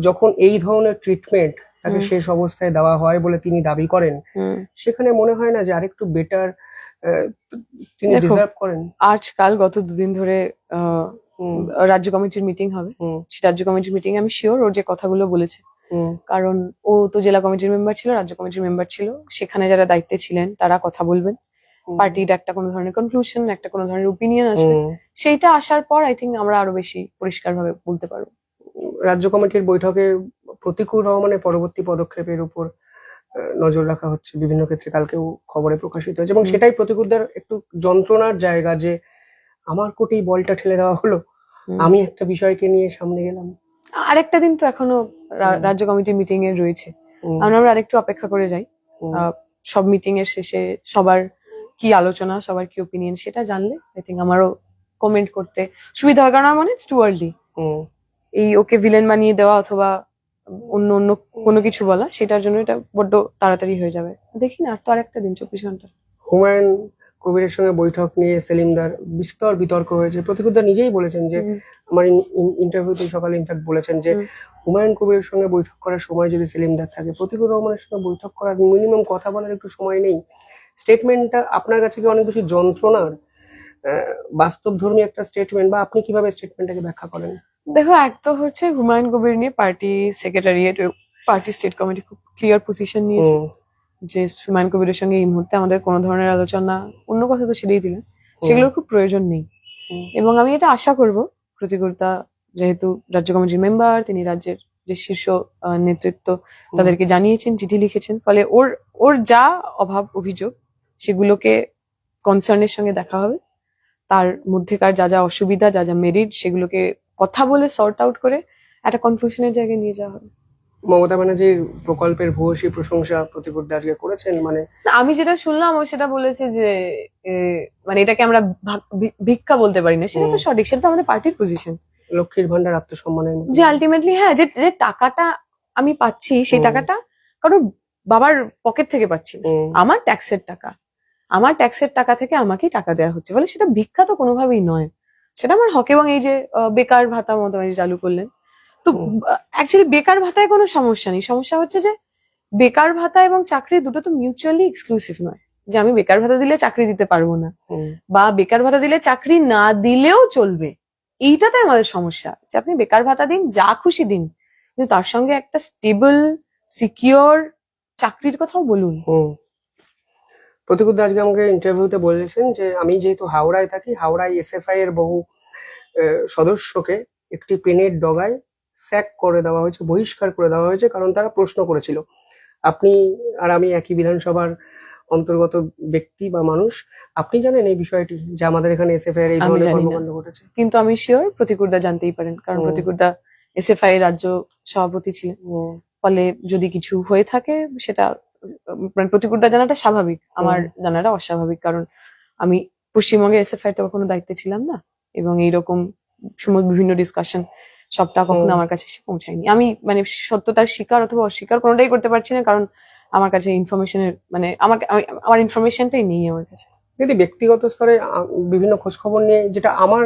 Speaker 1: যখন এই ধরনের ট্রিটমেন্ট তাকে শেষ অবস্থায় দেওয়া হয় বলে তিনি দাবি করেন, সেখানে মনে হয় না যে আরেকটু বেটার তিনি ডিজার্ভ করেন?
Speaker 2: আজকাল গত 2 দিন ধরে রাজ্য কমিটির মিটিং হবে, সেই রাজ্য কমিটির মিটিং আমি শিওর ওর যে কথাগুলো বলেছে, কারণ ও তো জেলা কমিটির মেম্বার ছিল, রাজ্য কমিটির মেম্বার ছিল, সেখানে যারা দায়িত্বে ছিলেন তারা কথা বলবেন পার্টির একটা কোনো ধরনের কনক্লুশন, একটা কোনো ধরনের ওপিনিয়ন আসবে, সেইটা আসার পর আই থিঙ্ক আমরা আরো বেশি পরিষ্কারভাবে বলতে পারবো।
Speaker 1: রাজ্য কমিটির বৈঠকে প্রতিকুর রহমানের পরবর্তী পদক্ষেপের উপর নজর রাখা হচ্ছে বিভিন্ন ক্ষেত্রে, কালকেও খবরে প্রকাশিত হয়েছে, এবং সেটাই প্রতিকুরদের একটু যন্ত্রণার জায়গা যে আমার কোটেই বলটা ঠেলে দেওয়া হলো, আমি একটা বিষয়কে নিয়ে সামনে গেলাম।
Speaker 2: আরেকটা দিন তো এখনো রাজ্য কমিটি মিটিং এর রয়েছে, আমরা আরেকটু অপেক্ষা করে যাই। সব মিটিং এর শেষে সবার কি আলোচনা, সবার কি ওপিনিয়ন সেটা জানলে আই থিঙ্ক আমারও কমেন্ট করতে সুবিধা হয়, কারণ আমার মনে টু আর্লি এই ওকে ভিলেন বানিয়ে দেওয়া অথবা অন্য অন্য কোনো কিছু বলা, সেটার জন্য এটা বড্ড তাড়াতাড়ি হয়ে যাবে। দেখি না, আর তো আরেকটা দিন, 24 ঘন্টা।
Speaker 1: হুমায়ুন কবিরের সঙ্গে বৈঠক নিয়ে সেলিমদার বিস্তর বিতর্ক হয়েছে। প্রতিকুরদা নিজেই বলেছেন যে, আমার ইন্টারভিউতে সকালে ইনফ্যাক্ট বলেছেন যে হুমায়ুন কবিরের সঙ্গে বৈঠক করার সময় যদি সেলিমদার থাকে, প্রতিকুর রহমানের সঙ্গে বৈঠক করার মিনিমাম কথা বলার একটু সময় নেই। স্টেটমেন্টটা আপনার কাছে কি অনেক বেশি যন্ত্রণার, বাস্তবধর্মী একটা স্টেটমেন্ট, বা আপনি কিভাবে স্টেটমেন্টটাকে ব্যাখ্যা করেন?
Speaker 2: দেখো, এক তো হচ্ছে হুমায়ুন কবির নিয়ে party secretariat, party state committee খুব ক্লিয়ার পজিশন নিয়েছে যে হুমায়ুন কবিরের সঙ্গে এই মুহূর্তে আমাদের কোনো ধরনের আলোচনা, অন্য কথা তো সেটাই দিলেন, সেগুলোর খুব প্রয়োজন নেই। এবং আমি এটা আশা করব প্রতিকূলতা, যেহেতু রাজ্য কমিটির মেম্বার, তিনি রাজ্যের যে শীর্ষ নেতৃত্ব তাদেরকে জানিয়েছেন, চিঠি লিখেছেন, ফলে ওর যা অভাব অভিযোগ সেগুলোকে কনসার্নের সঙ্গে দেখা হবে, তার মধ্যেকার যা যা অসুবিধা, যা যা মেরিট, সেগুলোকে কথা বলে সর্ট আউট করে একটা কনফিউশনের জায়গায় নিয়ে যাওয়া হবে।
Speaker 1: মমতা ব্যানার্জির প্রকল্পের ভূয়সী প্রশংসা প্রতিকুরদা আজকে করেছেন, মানে
Speaker 2: আমি যেটা শুনলাম ও সেটা বলেছে যে মানে এটাকে আমরা ভিক্ষা বলতে পারি না, সেটা তো সঠিক, সেটা তো আমাদের পার্টির পজিশন।
Speaker 1: লক্ষ্মীর ভান্ডার আত্মসম্মানের
Speaker 2: যে আলটিমেটলি হ্যাঁ, যে টাকাটা আমি পাচ্ছি সেই টাকাটা কারোর বাবার পকেট থেকে পাচ্ছি না, আমার ট্যাক্সের টাকা, আমার ট্যাক্সের টাকা থেকে আমাকেই টাকা দেওয়া হচ্ছে, বলে সেটা ভিক্ষা তো কোনোভাবেই নয়, সেটা আমার হক। এবং এই যে বেকার ভাতা মমতা ব্যানার্জি চালু করলেন, তো অ্যাকচুয়ালি বেকার ভাতায় কোনো সমস্যা নেই, সমস্যা হচ্ছে যে বেকার ভাতা এবং চাকরি দুটো তো মিউচুয়ালি এক্সক্লুসিভ নয়, যে আমি বেকার ভাতা দিলে চাকরি দিতে পারবো না, বা বেকার ভাতা দিলে চাকরি না দিলেও চলবে, এইটাতে আমাদের সমস্যা। যে আপনি বেকার ভাতা দিন, যা খুশি দিন, কিন্তু তার সঙ্গে একটা স্টেবল সিকিউর চাকরির কথাও বলুন।
Speaker 1: প্রতিকুরদা আজকে আমাকে ইন্টারভিউতে বলেছেন যে আমি যেহেতু হাওড়ায় থাকি, হাওড়ায় এসএফআই এর বহু সদস্যকে একটি প্লেনের ডগায় স্যাক করে দেওয়া হয়েছে, বহিষ্কার করে দেওয়া হয়েছে, কারণ তারা প্রশ্ন করেছিল। আপনি আর আমি একই বিধানসভার অন্তর্গত ব্যক্তি বা মানুষ, আপনি জানেন এই বিষয়টি যে আমাদের এখানে এসএফআই এর এই ধরনের কর্মকাণ্ড ঘটেছে?
Speaker 2: কিন্তু আমি শিওর প্রতিকুরদা জানতেই পারেন, কারণ প্রতিকুরদা এসএফআই এর রাজ্য সভাপতি ছিলেন, ফলে যদি কিছু হয়ে থাকে সেটা প্রতিকুরদা জানাটা স্বাভাবিক, আমার জানাটা অস্বাভাবিক, কারণ আমি পশ্চিমবঙ্গে এসএফআই তো কখনো দায়িত্বে ছিলাম না, এবং এইরকম বিভিন্ন ডিসকাশন সবটা কখনো আমার কাছে এসে পৌঁছায়নি। আমি মানে সত্যতার স্বীকার অথবা অস্বীকার কোনোটাই করতে পারছি না, কারণ আমার কাছে ইনফরমেশনের মানে আমার ইনফরমেশনটাই নেই আমার কাছে।
Speaker 1: যদি ব্যক্তিগত স্তরে বিভিন্ন খোঁজ খবর নিয়ে, যেটা আমার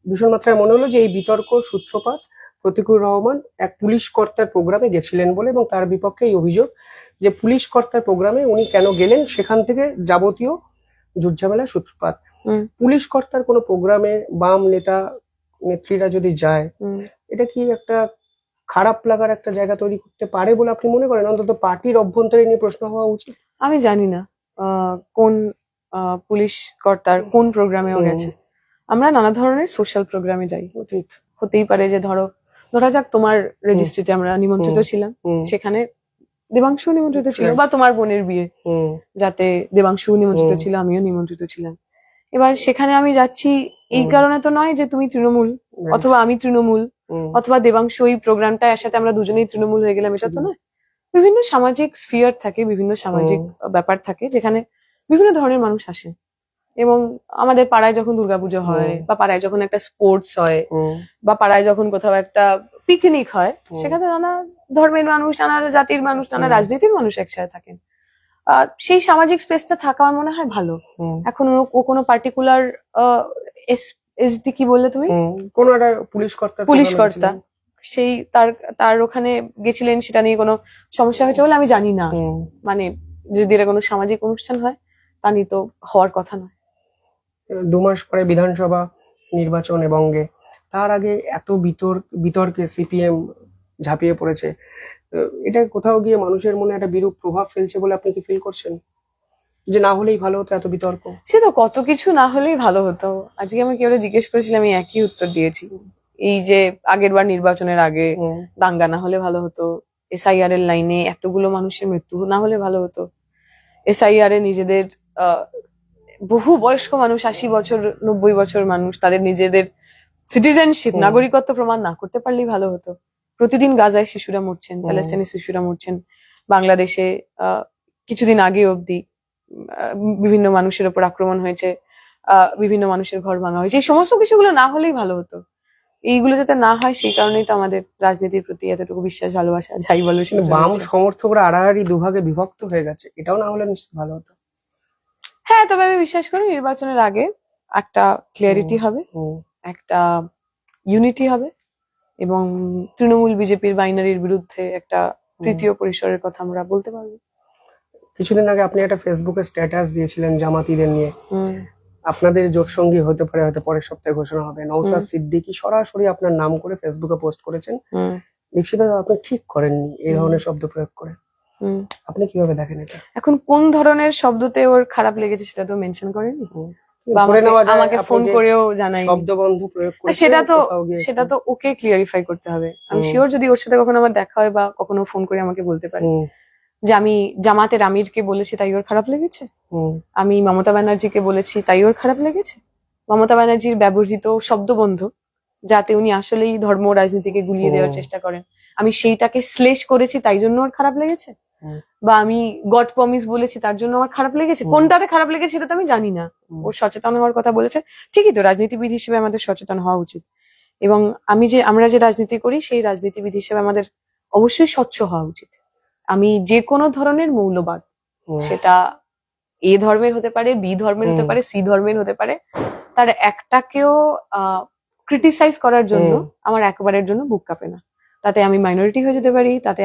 Speaker 1: ভীষণ মাত্রায় মনে হলো যে এই বিতর্ক সূত্রপাত প্রতিকুর রহমান এক পুলিশ কর্তার প্রোগ্রামে গেছিলেন বলে, এবং তার বিপক্ষে এই অভিযোগ যে পুলিশ কর্তার প্রোগ্রামে উনি কেন গেলেন, সেখান থেকে যাবতীয় ঝুটঝামেলার সূত্রপাত। পুলিশ কর্তার কোনো প্রোগ্রামে বাম নেতা নেত্রীরা যদি যায়, এটা কি একটা খারাপ লাগার একটা জায়গা তৈরি করতে পারে বলে আপনি মনে করেন? অন্তত পার্টির অভ্যন্তরে নিয়ে প্রশ্ন হওয়া উচিত।
Speaker 2: আমি জানি না কোন পুলিশ কর্তার কোন প্রোগ্রামেও গেছে, আমরা নানা ধরনের সোশ্যাল প্রোগ্রামে যাই, ঠিক হতেই পারে যে ধরা যাক তোমার রেজিস্ট্রিতে আমরা নিমন্ত্রিত ছিলাম, সেখানে দেবাংশু নিমন্ত্রিত ছিল, বা তোমার বোনের বিয়ে যাতে দেবাংশু নিমন্ত্রিত ছিল, আমিও নিমন্ত্রিত ছিলাম। এবার সেখানে আমি যাচ্ছি এই কারণে তো নয় যে তুমি তৃণমূল অথবা আমি তৃণমূল অথবা দেবাংশু এই প্রোগ্রামটা একসাথে আমরা দুজনেই তৃণমূল হয়ে গেলাম, এটা তো নয়। বিভিন্ন সামাজিক স্ফিয়ার থাকে, বিভিন্ন সামাজিক ব্যাপার থাকে, যেখানে বিভিন্ন ধরনের মানুষ আসে, এবং আমাদের পাড়ায় যখন দুর্গাপুজো হয়, বা পাড়ায় যখন একটা স্পোর্টস হয়, বা পাড়ায় যখন কোথাও একটা পিকনিক হয়, সেখানে নানা ধর্মের মানুষ, নানা জাতির মানুষ, নানা রাজনীতির মানুষ একসাথে থাকেন। সেই সামাজিক স্পেসটা থাকা আমার মনে হয় ভালো। এখন ও কোনো পার্টিকুলার এসডি কি বললে তুমি,
Speaker 1: কোন একটা পুলিশ কর্তা
Speaker 2: সেই তার ওখানে গেছিলেন, সেটা নিয়ে কোনো সমস্যা হয়েছে বলে আমি জানি না। মানে যদি এটা কোনো সামাজিক অনুষ্ঠান হয়, তা নিয়ে তো হওয়ার কথা নয়।
Speaker 1: 2 মাস পরে বিধানসভা নির্বাচন বঙ্গে, তার আগে এত বিতর্কে সিপিএম ঝাঁপিয়ে পড়েছে, এটা কোথাও গিয়ে মানুষের মনে একটা বিরূপ প্রভাব ফেলছে বলে আপনি কি ফিল করছেন? যে না হলেই ভালো হতো, এত বিতর্ক?
Speaker 2: সে তো কত কিছু না হলেই ভালো হতো। আজকে আমি কেউ জিজ্ঞেস করেছিলাম, আমি একই উত্তর দিয়েছি। এই যে আগের বার নির্বাচনের আগে দাঙ্গা না হলে ভালো হতো, এসআইআর এর লাইনে এতগুলো মানুষের মৃত্যু না হলে ভালো হতো, এসআইআর এ নিজেদের বহু বয়স্ক মানুষ, 80 বছর 90 বছর মানুষ, তাদের নিজেদের সিটিজেনশিপ নাগরিকত্ব প্রমাণ না করতে পারলেই ভালো হতো। প্রতিদিন গাজায় শিশুরা মরছেন, প্যালেস্টাইনের শিশুরা মরছেন, বাংলাদেশে কিছুদিন আগে অবধি বিভিন্ন মানুষের উপর আক্রমণ হয়েছে, বিভিন্ন মানুষের ঘর ভাঙা হয়েছে। এই সমস্ত কিছুগুলো না হলেই ভালো হতো। এইগুলো যাতে না হয় সেই কারণেই তো আমাদের রাজনীতির প্রতি এতটুকু বিশ্বাস ভালোবাসা, যাই বলো সেটা।
Speaker 1: বাম সমর্থকরা আড়াআড়ি দুভাগে বিভক্ত হয়ে গেছে, এটাও না হলে নিশ্চয়ই ভালো হতো।
Speaker 2: হ্যাঁ, তবে আমি বিশ্বাস করি নির্বাচনের আগে একটা ক্লিয়ারিটি হবে, একটা ইউনিটি হবে, এবং তৃণমূল বিজেপির বাইনারির বিরুদ্ধে একটা তৃতীয় পরিসরের কথা আমরা বলতে পারবো।
Speaker 1: কিছুদিন আগে আপনি একটা ফেসবুকে স্ট্যাটাস দিয়েছিলেন জামাতিদের নিয়ে, আপনাদের জোটসঙ্গী হতে পারে, হয়তো পরের সপ্তাহে ঘোষণা হবে। নওশাদ সিদ্দিকী সরাসরি আপনার নাম করে ফেসবুকে পোস্ট করেছেন। দীপশিতা, আপনি ঠিক করেননি এই ধরনের শব্দ প্রয়োগ করে। আপনি কিভাবে দেখেন এটা?
Speaker 2: এখন কোন ধরনের শব্দতে ওর খারাপ লেগেছে সেটা তো মেনশন করেনি, আমাকে ফোন করেও জানাই।
Speaker 1: শব্দবন্ধ প্রয়োগ করে
Speaker 2: সেটা তো ওকে ক্লিয়ারিফাই করতে হবে। আমি শিওর যদি ওর সাথে কখনো আমার দেখা হয় বা কখনো ফোন করে আমাকে বলতে পারে যে আমি জামাতের আমিরকে বলেছি তাই ওর খারাপ লেগেছে, আমি মমতা ব্যানার্জিকে বলেছি তাই ওর খারাপ লেগেছে, মমতা ব্যানার্জির ব্যবহৃত শব্দবন্ধ যাতে উনি আসলেই ধর্ম রাজনীতিকে গুলিয়ে দেওয়ার চেষ্টা করেন, আমি সেইটাকে শ্লেষ করেছি তাই জন্য ওর খারাপ লেগেছে, বা আমি গড প্রমিস বলেছি তার জন্য আমার খারাপ লেগেছে। কোনটাতে খারাপ লেগেছে সেটা তো আমি জানি না। ও সচেতন হওয়ার কথা বলেছে, ঠিকই তো, রাজনীতিবিদ হিসেবে আমাদের সচেতন হওয়া উচিত। এবং আমরা যে রাজনীতি করি সেই রাজনীতিবিদ হিসেবে আমাদের অবশ্যই স্বচ্ছ হওয়া উচিত। আমি যে কোনো ধরনের মৌলবাদ, সেটা এ ধর্মের হতে পারে, বি ধর্মের হতে পারে, সি ধর্মের হতে পারে, তার একটাকেও ক্রিটিসাইজ করার জন্য আমার একবারের জন্য বুক কাঁপে না। তাতে আমি মাইনরিটি হয়ে যেতে পারি, তাতে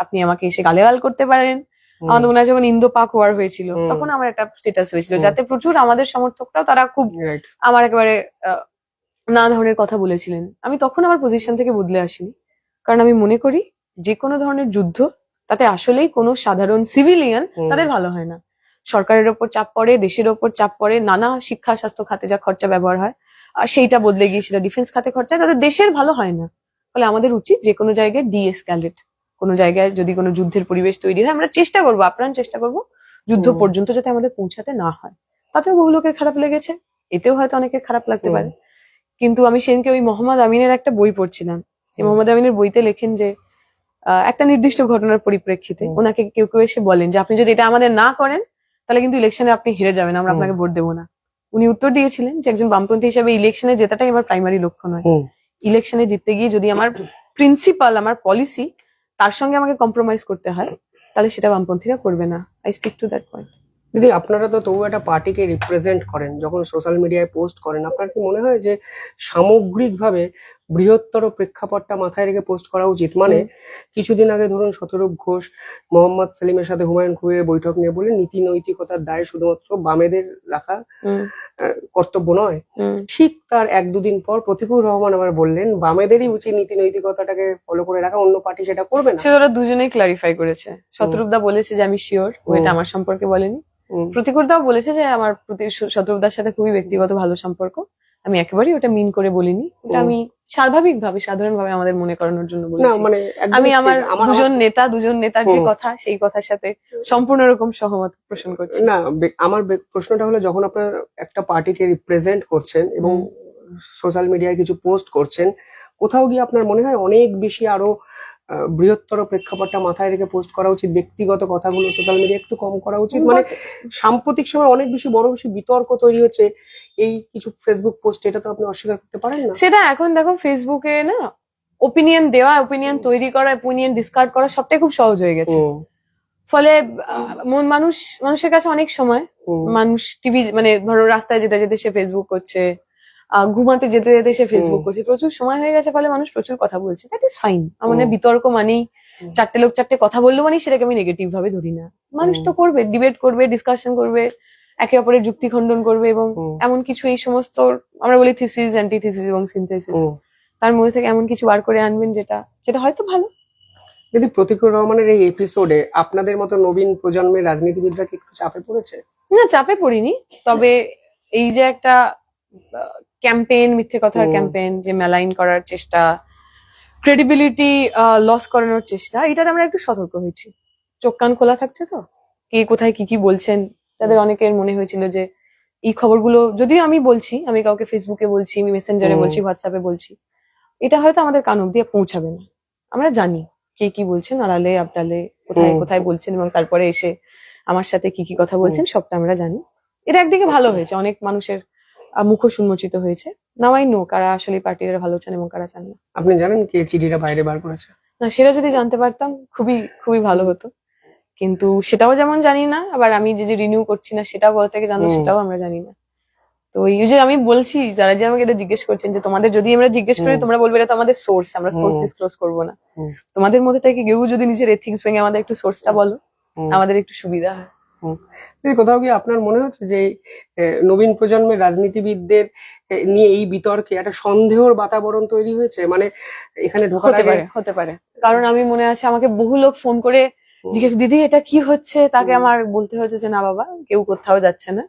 Speaker 2: আপনি আমাকে এসে গালেগাল করতে পারেন। আমাদের মনে হয় যখন ইন্দো পাক ওয়ার হয়েছিল তখন আমার একটা স্ট্যাটাস হয়েছিল যাতে প্রচুর আমাদের সমর্থকরাও তারা খুব আমার একেবারে নানা ধরনের কথা বলেছিলেন। আমি তখন আমার পজিশন থেকে বদলে আসিনি, কারণ আমি মনে করি যে কোনো ধরনের যুদ্ধ তাতে আসলেই কোনো সাধারণ সিভিলিয়ান তাদের ভালো হয় না। সরকারের ওপর চাপ পড়ে, দেশের ওপর চাপ পড়ে, নানা শিক্ষা স্বাস্থ্য খাতে যা খরচা ব্যবহার হয় আর সেইটা বদলে গিয়ে সেটা ডিফেন্স খাতে খরচা, তাদের দেশের ভালো হয় না। ফলে আমাদের উচিত যে কোনো জায়গায় ডিএসক্যালেট, কোনো জায়গায় যদি কোনো যুদ্ধের পরিবেশ তৈরি হয় আমরা চেষ্টা করবো, আপ্রাণ চেষ্টা করবো যুদ্ধ পর্যন্ত যাতে আমাদের পৌঁছাতে না হয়। তাতেও বহু লোকের খারাপ লেগেছে, এতেও হয়তো অনেকের খারাপ লাগতে পারে। কিন্তু আমি সেদিনকে ওই মোহাম্মদ আমিনের একটা বই পড়ছিলাম, যে মোহাম্মদ আমিনের বইতে লেখেন যে একটা নির্দিষ্ট ঘটনার পরিপ্রেক্ষিতে ওনাকে কেউ কেউ এসে বলেন যে আপনি যদি এটা আমাদের না করেন তাহলে কিন্তু ইলেকশনে আপনি হেরে যাবেন, আমরা আপনাকে ভোট দেবো না। উনি উত্তর দিয়েছিলেন যে একজন বামপন্থী হিসেবে ইলেকশনে জেতাটাই আমার প্রাইমারি লক্ষ্য নয়। ইলেকশনে জিততে গিয়ে যদি আমার প্রিন্সিপাল, আমার পলিসি, তার সঙ্গে আমাকে কম্প্রোমাইজ করতে হয় তাহলে সেটা বামপন্থীরা করবে না। I stick to that point.
Speaker 1: দিদি, আপনারা তো তবু একটা পার্টিকে রিপ্রেজেন্ট করেন, যখন সোশ্যাল মিডিয়ায় পোস্ট করেন আপনার কি মনে হয় যে সামগ্রিকভাবে বৃহত্তর প্রেক্ষাপটটা মাথায় রেখে পোস্ট করা উচিত? মানে কিছুদিন আগে ধরুন শতরূপ ঘোষ মোহাম্মদ সেলিমের সাথে হুমায়ুন কবিরের বৈঠক নিয়ে বলেন নীতি নৈতিকতার দায় শুধুমাত্র বামেদের রাখা কর্তব্য নয়। ঠিক তার 1-2 দিন পর প্রতিকুর রহমান আবার বললেন বামেদেরই উচিত নীতি নৈতিকতাটাকে ফলো করে রাখা, অন্য পার্টি সেটা করবে না।
Speaker 2: সেটা ওরা দুজনেই ক্লারিফাই করেছে। শতরূপ দা বলেছে যে আমি শিওর, ও এটা আমার সম্পর্কে বলেনি। প্রতিকুর দাও বলেছে যে আমার শতরূপ দার সাথে খুবই ব্যক্তিগত ভালো সম্পর্ক, আমি একেবারেই ওটা মিন করে বলিনি, ওটা আমি স্বাভাবিকভাবে সাধারণভাবে আমাদের মনে করানোর জন্য বলেছি। মানে আমি আমার দুজন নেতার যে কথা সেই কথার সাথে সম্পূর্ণ রকম সহমত পোষণ করছি।
Speaker 1: না, আমার প্রশ্নটা হলো যখন আপনারা একটা পার্টিকে রিপ্রেজেন্ট করছেন এবং সোশ্যাল মিডিয়ায় কিছু পোস্ট করছেন, কোথাও গিয়ে আপনার মনে হয় অনেক বেশি আরো বৃহত্তর প্রেক্ষাপটটা মাথায় রেখে পোস্ট করা উচিত, ব্যক্তিগত কথাগুলো সোশ্যাল মিডিয়া একটু কম করা উচিত? মানে সাম্প্রতিক সময় অনেক বেশি বড় বিতর্ক তৈরি হচ্ছে এই কিছু ফেসবুক পোস্ট, এটা তো আপনি অস্বীকার করতে পারেন না।
Speaker 2: সেটা এখন দেখো ফেসবুকে না ওপিনিয়ন দেওয়া, ওপিনিয়ন তৈরি করা, ওপিনিয়ন ডিসকার্ড করা সবটাই খুব সহজ হয়ে গেছে। ফলে মানুষের কাছে অনেক সময় মানুষ টিভি মানে ধরো রাস্তায় যেতে যেতে সে ফেসবুক করছে, ঘুমাতে যেতে যেতে সে ফেসবুক করছে, প্রচুর সময় হয়ে গেছে, ফলে মানুষ প্রচুর কথা বলছে। That is fine. মানে বিতর্ক মানেই চারটে লোক চারটে কথা বললো মানে সেটাকে আমি নেগেটিভ ভাবে ধরি না। মানুষ তো করবে, ডিবেট করবে, ডিসকাশন করবে, একে অপরের যুক্তি খণ্ডন করবে, এবং এমন কিছু এই সমস্ত আমরা বলি থিসিস, অ্যান্টিথিসিস এবং সিনথেসিস, তার মধ্যে থেকে এমন কিছু বার করে আনবেন যেটা হয়তো ভালো।
Speaker 1: যদি প্রতিকুর রহমানের এই এপিসোডে আপনাদের মতো নবীন প্রজন্মের রাজনীতিবিদরা কি একটু চাপে পড়েছে?
Speaker 2: না, চাপে পড়িনি, তবে এই যে একটা ক্যাম্পেইন, মিথ্যে কথার ক্যাম্পেইন, যে মেলাইন করার চেষ্টা, ক্রেডিবিলিটি লস করানোর চেষ্টা, এটাতে আমরা একটু সতর্ক হয়েছি। চোখ কান খোলা থাকছে তো, কে কোথায় কি কি বলছেন। তাদের অনেকের মনে হয়েছিল যে এই খবরগুলো, যদিও আমি বলছি, আমি কাউকে ফেসবুকে বলছি, আমি মেসেঞ্জারে বলছি, হোয়াটসঅ্যাপে বলছি, এটা হয়তো আমাদের কান অব্দি পৌঁছাবে না। আমরা জানি কে কি বলছেন, আড়ালে আবডালে কোথায় কোথায় বলছেন, এবং তারপরে এসে আমার সাথে কি কি কথা বলছেন, সবটা আমরা জানি। এটা একদিকে ভালো হয়েছে, অনেক মানুষের মুখোশ উন্মোচিত হয়েছে। নাও আই নো কারা আসলে পার্টির ভালো চান এবং কারা চান না।
Speaker 1: আপনি জানেন কে চিঠিটা বাইরে বার করেছে?
Speaker 2: না, সেটা যদি জানতে পারতাম খুবই খুবই ভালো হতো, কিন্তু সেটাও যেমন জানি না, আবার আমি যে রিনিউ করছি না সেটাও কোথা থেকে জানবো সেটাও আমরা জানি না। তো এই যে আমি বলছি, যারা যে আমাকে এটা জিজ্ঞেস করছেন, যে তোমাদের যদি আমরা জিজ্ঞেস করি তোমরা বলবে এটা তো আমাদের সোর্স, আমরা সোর্স ডিসক্লোজ করবো না। তোমাদের মধ্যে থেকে কেউ যদি নিজের এথিক্স ভেঙে আমাদের একটু সোর্সটা বলো, আমাদের একটু সুবিধা হয়।
Speaker 1: কোথাও কি আপনার মনে হচ্ছে যে নবীন প্রজন্মের রাজনীতিবিদদের নিয়ে এই বিতর্কে একটা সন্দেহের বাতাবরণ তৈরি হয়েছে? মানে এখানে ঢোকার
Speaker 2: হতে
Speaker 1: আগে
Speaker 2: পারে, হতে পারে, কারণ আমি মনে আছে আমাকে বহু লোক ফোন করে জিজ্ঞেস, দিদি এটা কি হচ্ছে, তাকে আমার বলতে হয়েছে যে না বাবা, কেউ কোথাও যাচ্ছে না,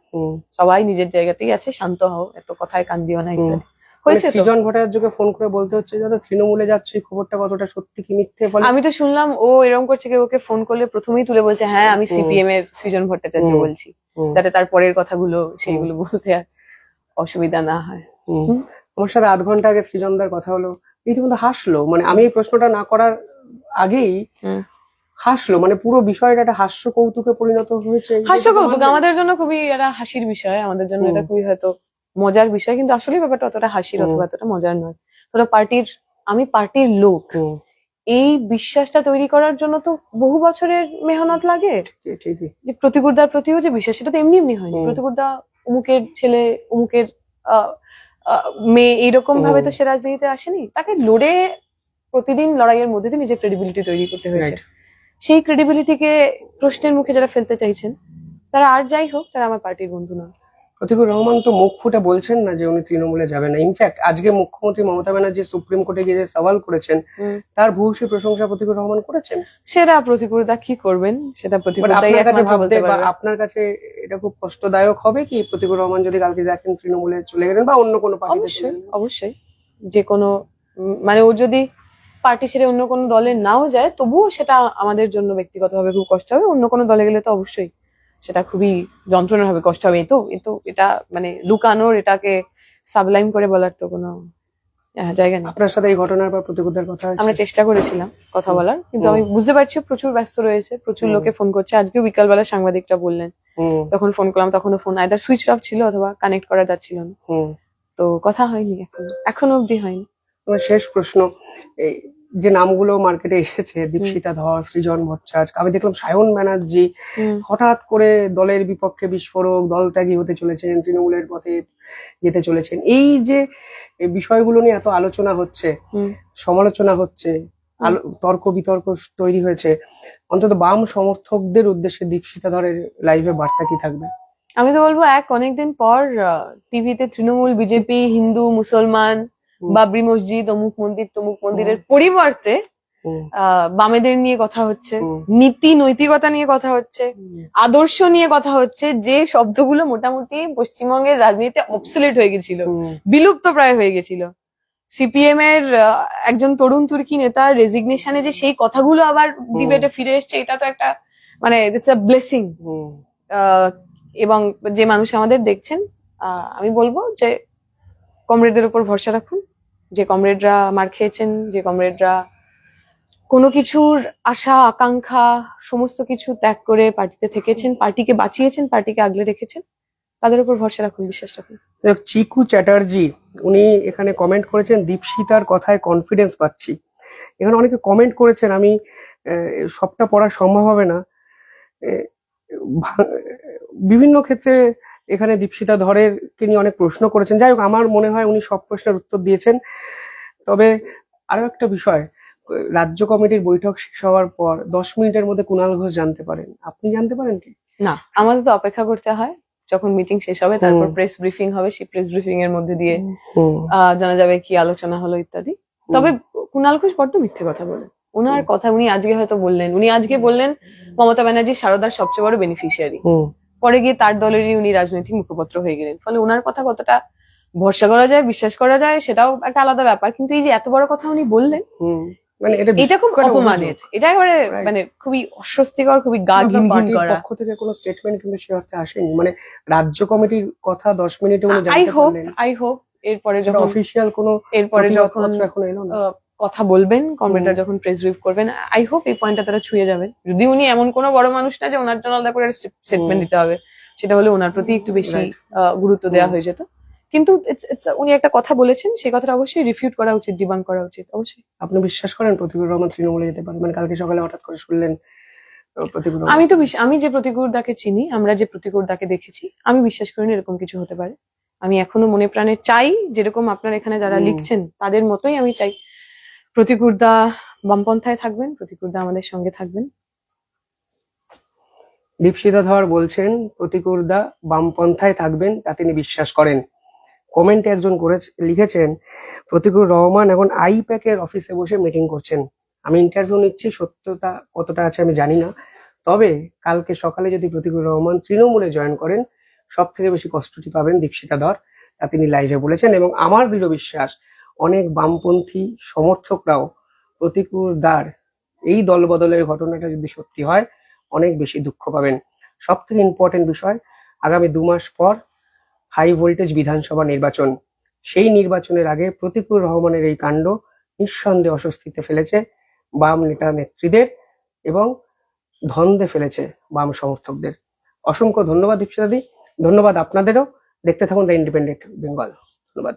Speaker 2: সবাই নিজের জায়গাতেই আছে, শান্ত হও, এত কথায় কান দিও না, ইত্যাদি হয়েছে। তো
Speaker 1: সৃজন ভট্টাচার্যকে ফোন করে বলতে হচ্ছে যে তৃণমূলে যাচ্ছে, এই খবরটা কতটা সত্যি কি মিথ্যে?
Speaker 2: আমি তো শুনলাম ও এরকম করছে, কেউ ওকে ফোন করলে প্রথমেই তুলে বলছে হ্যাঁ আমি সিপিএম এর সৃজন ভট্টাচার্য বলছি, যাতে তার পরের কথাগুলো সেইগুলো বলতে আর অসুবিধা না হয়।
Speaker 1: আমার সাথে 8 ঘন্টা আগে সৃজনদার কথা হলো, রীতিমতো হাসলো। মানে আমি এই প্রশ্নটা না করার আগেই হাসলো, মানে পুরো বিষয়টা একটা হাস্য কৌতুকে পরিণত হয়েছে।
Speaker 2: হাস্য কৌতুক আমাদের জন্য খুবই একটা হাসির বিষয়, আমাদের জন্য এটা খুবই হয়তো মজার বিষয়, কিন্তু আসলে ব্যাপারটা অতটা হাসির অথবা এতটা মজার নয়। ধরো আমি পার্টির লোক, এই বিশ্বাসটা তৈরি করার জন্য তো বহু বছরের মেহনত লাগে। যে প্রতিকুরদার প্রতিও যে বিশ্বাস, সেটা তো এমনি এমনি হয়নি। প্রতিকুরদা অমুকের ছেলে, অমুকের মেয়ে, এইরকম ভাবে তো সে রাজনীতিতে আসেনি। তাকে লড়ে প্রতিদিন লড়াইয়ের মধ্যে দিয়ে নিজের ক্রেডিবিলিটি তৈরি করতে হয়েছে। সেই ক্রেডিবিলিটিকে প্রশ্নের মুখে যারা ফেলতে চাইছেন, তারা আর যাই হোক, তারা আমার পার্টির বন্ধু নয়।
Speaker 1: প্রতিকুর রহমান তো মুখ ফুটে বলছেন না যে উনি তৃণমূলে যাবেন না। ইনফ্যাক্ট আজকে মুখ্যমন্ত্রী মমতা ব্যানার্জি সুপ্রিম কোর্টে গিয়ে যে সওয়াল করেছেন, তার ভূয়সী প্রশংসা প্রতিকুর রহমান করেছেন।
Speaker 2: সেটা প্রতিকুরদা কি করবেন, সেটা প্রতিকুরদাই একমাত্র বলতে পারবে।
Speaker 1: আপনার কাছে এটা খুব কষ্টদায়ক হবে কি, প্রতিকুর রহমান যদি কালকে দেখেন তৃণমূলে চলে গেলেন বা অন্য কোনো পার্টিতে?
Speaker 2: অবশ্যই, অবশ্যই, যে কোনো মানে ও যদি পার্টি ছেড়ে অন্য কোনো দলে নাও যায়, তবুও সেটা আমাদের জন্য ব্যক্তিগতভাবে খুব কষ্ট হবে। অন্য কোনো দলে গেলে তো অবশ্যই সেটা খুবই যন্ত্রণার হবে, কষ্ট হবে। এটা মানে লুকানোর, এটাকে সাবলাইম করে বলার তো কোনো জায়গা নেই।
Speaker 1: আপনার সাথে এই ঘটনার পর প্রতিকুরদার কথা হয়েছে?
Speaker 2: আমরা চেষ্টা করেছিলাম কথা বলার, কিন্তু আমি বুঝতে পারছি প্রচুর ব্যস্ত রয়েছে, প্রচুর লোকে ফোন করছে। আজকে বিকালবেলা সাংবাদিকরা বললেন, তখন ফোন করলাম, তখনও ফোন আইদার সুইচ অফ ছিল অথবা কানেক্ট করা যাচ্ছিল না। তো কথা হয়নি, এখনো অব্দি হয়নি।
Speaker 1: শেষ প্রশ্ন, এই যে নামগুলো মার্কেটে এসেছে, দীপশিতা ধর, সৃজন ভট্টাচার্য, আমি দেখলাম সায়ন ব্যানার্জি হঠাৎ করে দলের বিপক্ষে বিস্ফোরক, দলত্যাগী হতে চলেছেন, তৃণমূলের পথে যেতে চলেছেন। এই যে বিষয়গুলো নিয়ে এত আলোচনা হচ্ছে, সমালোচনা হচ্ছে, তর্ক বিতর্ক তৈরি হয়েছে, অন্তত বাম সমর্থকদের উদ্দেশ্যে দীপশিতা ধরের লাইভে বার্তা কি থাকবে?
Speaker 2: আমি তো বলবো, অনেকদিন পর টিভিতে তৃণমূল, বিজেপি, হিন্দু, মুসলমান, বাবরি মসজিদ, অমুক মন্দির তমুক মন্দিরের পরিবর্তে বামেদের নিয়ে কথা হচ্ছে, নীতি নৈতিকতা নিয়ে কথা হচ্ছে, আদর্শ নিয়ে কথা হচ্ছে, যে শব্দগুলো মোটামুটি পশ্চিমবঙ্গের রাজনীতিতে অবসলিট হয়ে গেছিল, বিলুপ্ত প্রায় হয়ে গেছিল। সিপিএম এর একজন তরুণ তুর্কি নেতা রেজিগনেশনে যে সেই কথাগুলো আবার ডিবেটে ফিরে এসছে, এটা তো একটা মানে ইটস আ ব্লেসিং। এবং যে মানুষ আমাদের দেখছেন, আমি বলবো যে কমরেডদের উপর ভরসা রাখুন। যে কমরেডরা মার খেয়েছেন, যে কমরেডরা কোনো কিছুর আশা আকাঙ্ক্ষা সমস্ত কিছু ত্যাগ করে পার্টিতে থেকেছেন, পার্টিকে বাঁচিয়েছেন, পার্টিকে আগলে রেখেছেন, তাদের উপর ভরসা রাখুন, বিশ্বাস রাখুন।
Speaker 1: চিকু চ্যাটার্জি উনি এখানে কমেন্ট করেছেন, দীপশিতার কথায় কনফিডেন্স পাচ্ছি। এখানে অনেকে কমেন্ট করেছেন, আমি সবটা পড়া সম্ভব হবে না। বিভিন্ন ক্ষেত্রে এখানে দীপশিতা ধরের কে নিয়ে অনেক প্রশ্ন করেছেন। যাই হোক, আমার মনে হয় উনি সব প্রশ্নের উত্তর দিয়েছেন। তবে আরো একটা বিষয়, রাজ্য কমিটির বৈঠক শেষ হওয়ার পর 10 মিনিটের মধ্যে কুণাল ঘোষ জানতে পারেন। আপনি জানতে পারেন কি?
Speaker 2: না, আমাদের তো অপেক্ষা করতে হয় যখন মিটিং শেষ হবে, তারপর প্রেস ব্রিফিং হবে, সেই প্রেস ব্রিফিং এর মধ্যে দিয়ে জানা যাবে কি আলোচনা হলো ইত্যাদি। তবে কুণাল ঘোষ বড্ড মিথ্যে কথা বলে। ওনার কথা উনি আজকে হয়তো বললেন, উনি আজকে বললেন মমতা ব্যানার্জি সারদার সবচেয়ে বড় বেনিফিশিয়ারি, পরে গিয়ে তার দলেরই উনি রাজনৈতিক মুখপত্র হয়ে গেলেন। ফলে ওনার কথা কতটা ভরসা করা যায়, বিশ্বাস করা যায়, সেটাও একটা আলাদা ব্যাপার। কিন্তু এই যে এত বড় কথা উনি বললেন,
Speaker 1: মানে
Speaker 2: এটা খুব
Speaker 1: করে
Speaker 2: অপমানের, এটা একেবারে
Speaker 1: Right.
Speaker 2: মানে খুবই অস্বস্তিকর, খুবই গা
Speaker 1: আপনার
Speaker 2: ঘিন ঘিন
Speaker 1: পার্টির
Speaker 2: করা।
Speaker 1: পক্ষ থেকে কোনো স্টেটমেন্ট কিন্তু সে অর্থে আসেনি, মানে রাজ্য কমিটির কথা 10 মিনিটে উনি
Speaker 2: আই
Speaker 1: জানাতে
Speaker 2: হোপ,
Speaker 1: পারলেন,
Speaker 2: আই হোপ এরপরে যখন
Speaker 1: অফিসিয়াল কোনো
Speaker 2: এরপরে যখন
Speaker 1: প্রতিবাদপত্র এখনো এলো না।
Speaker 2: কথা বলবেন, কমরেডরা যখন প্রেস ব্রিফ করবেন, আই হোপ এই পয়েন্টটা তারা ছুঁয়ে যাবেন। যদি উনি এমন কোনো বড় মানুষ না যে ওনার জন্য আলাদা করে স্টেটমেন্ট দিতে হবে, সেটা হলে ওনার প্রতি একটু বেশি
Speaker 1: Right.
Speaker 2: গুরুত্ব দেওয়া হয়ে যেত। কিন্তু উনি একটা কথা বলেছেন, সেই কথাটা অবশ্যই রিফিউট করা উচিত, ডিবাঙ্ক করা উচিত অবশ্যই।
Speaker 1: আপনি বিশ্বাস করেন প্রতিকুর রহমান তৃণমূলে যেতে পারেন? মানে কালকে সকালে হঠাৎ করে শুনলেন প্রতিকুর রহমান।
Speaker 2: আমি যে প্রতিকুর দাকে চিনি, আমরা যে প্রতিকুর দাকে দেখেছি, আমি বিশ্বাস করিনি এরকম কিছু হতে পারে। আমি এখনো মনে প্রাণে চাই, যেরকম আপনার এখানে যারা লিখছেন তাদের মতোই আমি চাই প্রতিকুর দা বামপন্থায় থাকবেন, প্রতিকুর দা আমাদের সঙ্গে থাকবেন।
Speaker 1: দীপশিতা ধর বলছেন প্রতিকুর দা বামপন্থায় থাকবেন, তা তিনি বিশ্বাস করেন। কমেন্টে একজন লিখেছেন প্রতিকুর রহমান এখন আইপ্যাকের অফিসে বসে মিটিং করছেন। আমি ইন্টারভিউ নিচ্ছি, সত্যতা কতটা আছে আমি জানি না, তবে কালকে সকালে যদি প্রতিকুর রহমান তৃণমূলে জয়েন করেন সব থেকে বেশি কষ্টটি পাবেন দীপশিতা ধর, তা তিনি লাইভে বলেছেন। এবং আমার দৃঢ় বিশ্বাস অনেক বামপন্থী সমর্থকরাও প্রতিকুর দার এই দলবদলের ঘটনাটা যদি সত্যি হয় অনেক বেশি দুঃখ পাবেন। সব থেকে ইম্পর্টেন্ট বিষয়, আগামী 2 মাস পর হাই ভোল্টেজ বিধানসভা নির্বাচন। সেই নির্বাচনের আগে প্রতিকুর রহমানের এই কাণ্ড নিঃসন্দেহে অস্বস্তিতে ফেলেছে বাম নেতা নেত্রীদের এবং ধন্দে ফেলেছে বাম সমর্থকদের। অসংখ্য ধন্যবাদ দীপশিতাদি, ধন্যবাদ আপনাদেরও। দেখতে থাকুন দ্য ইন্ডিপেন্ডেন্ট বেঙ্গল। ধন্যবাদ।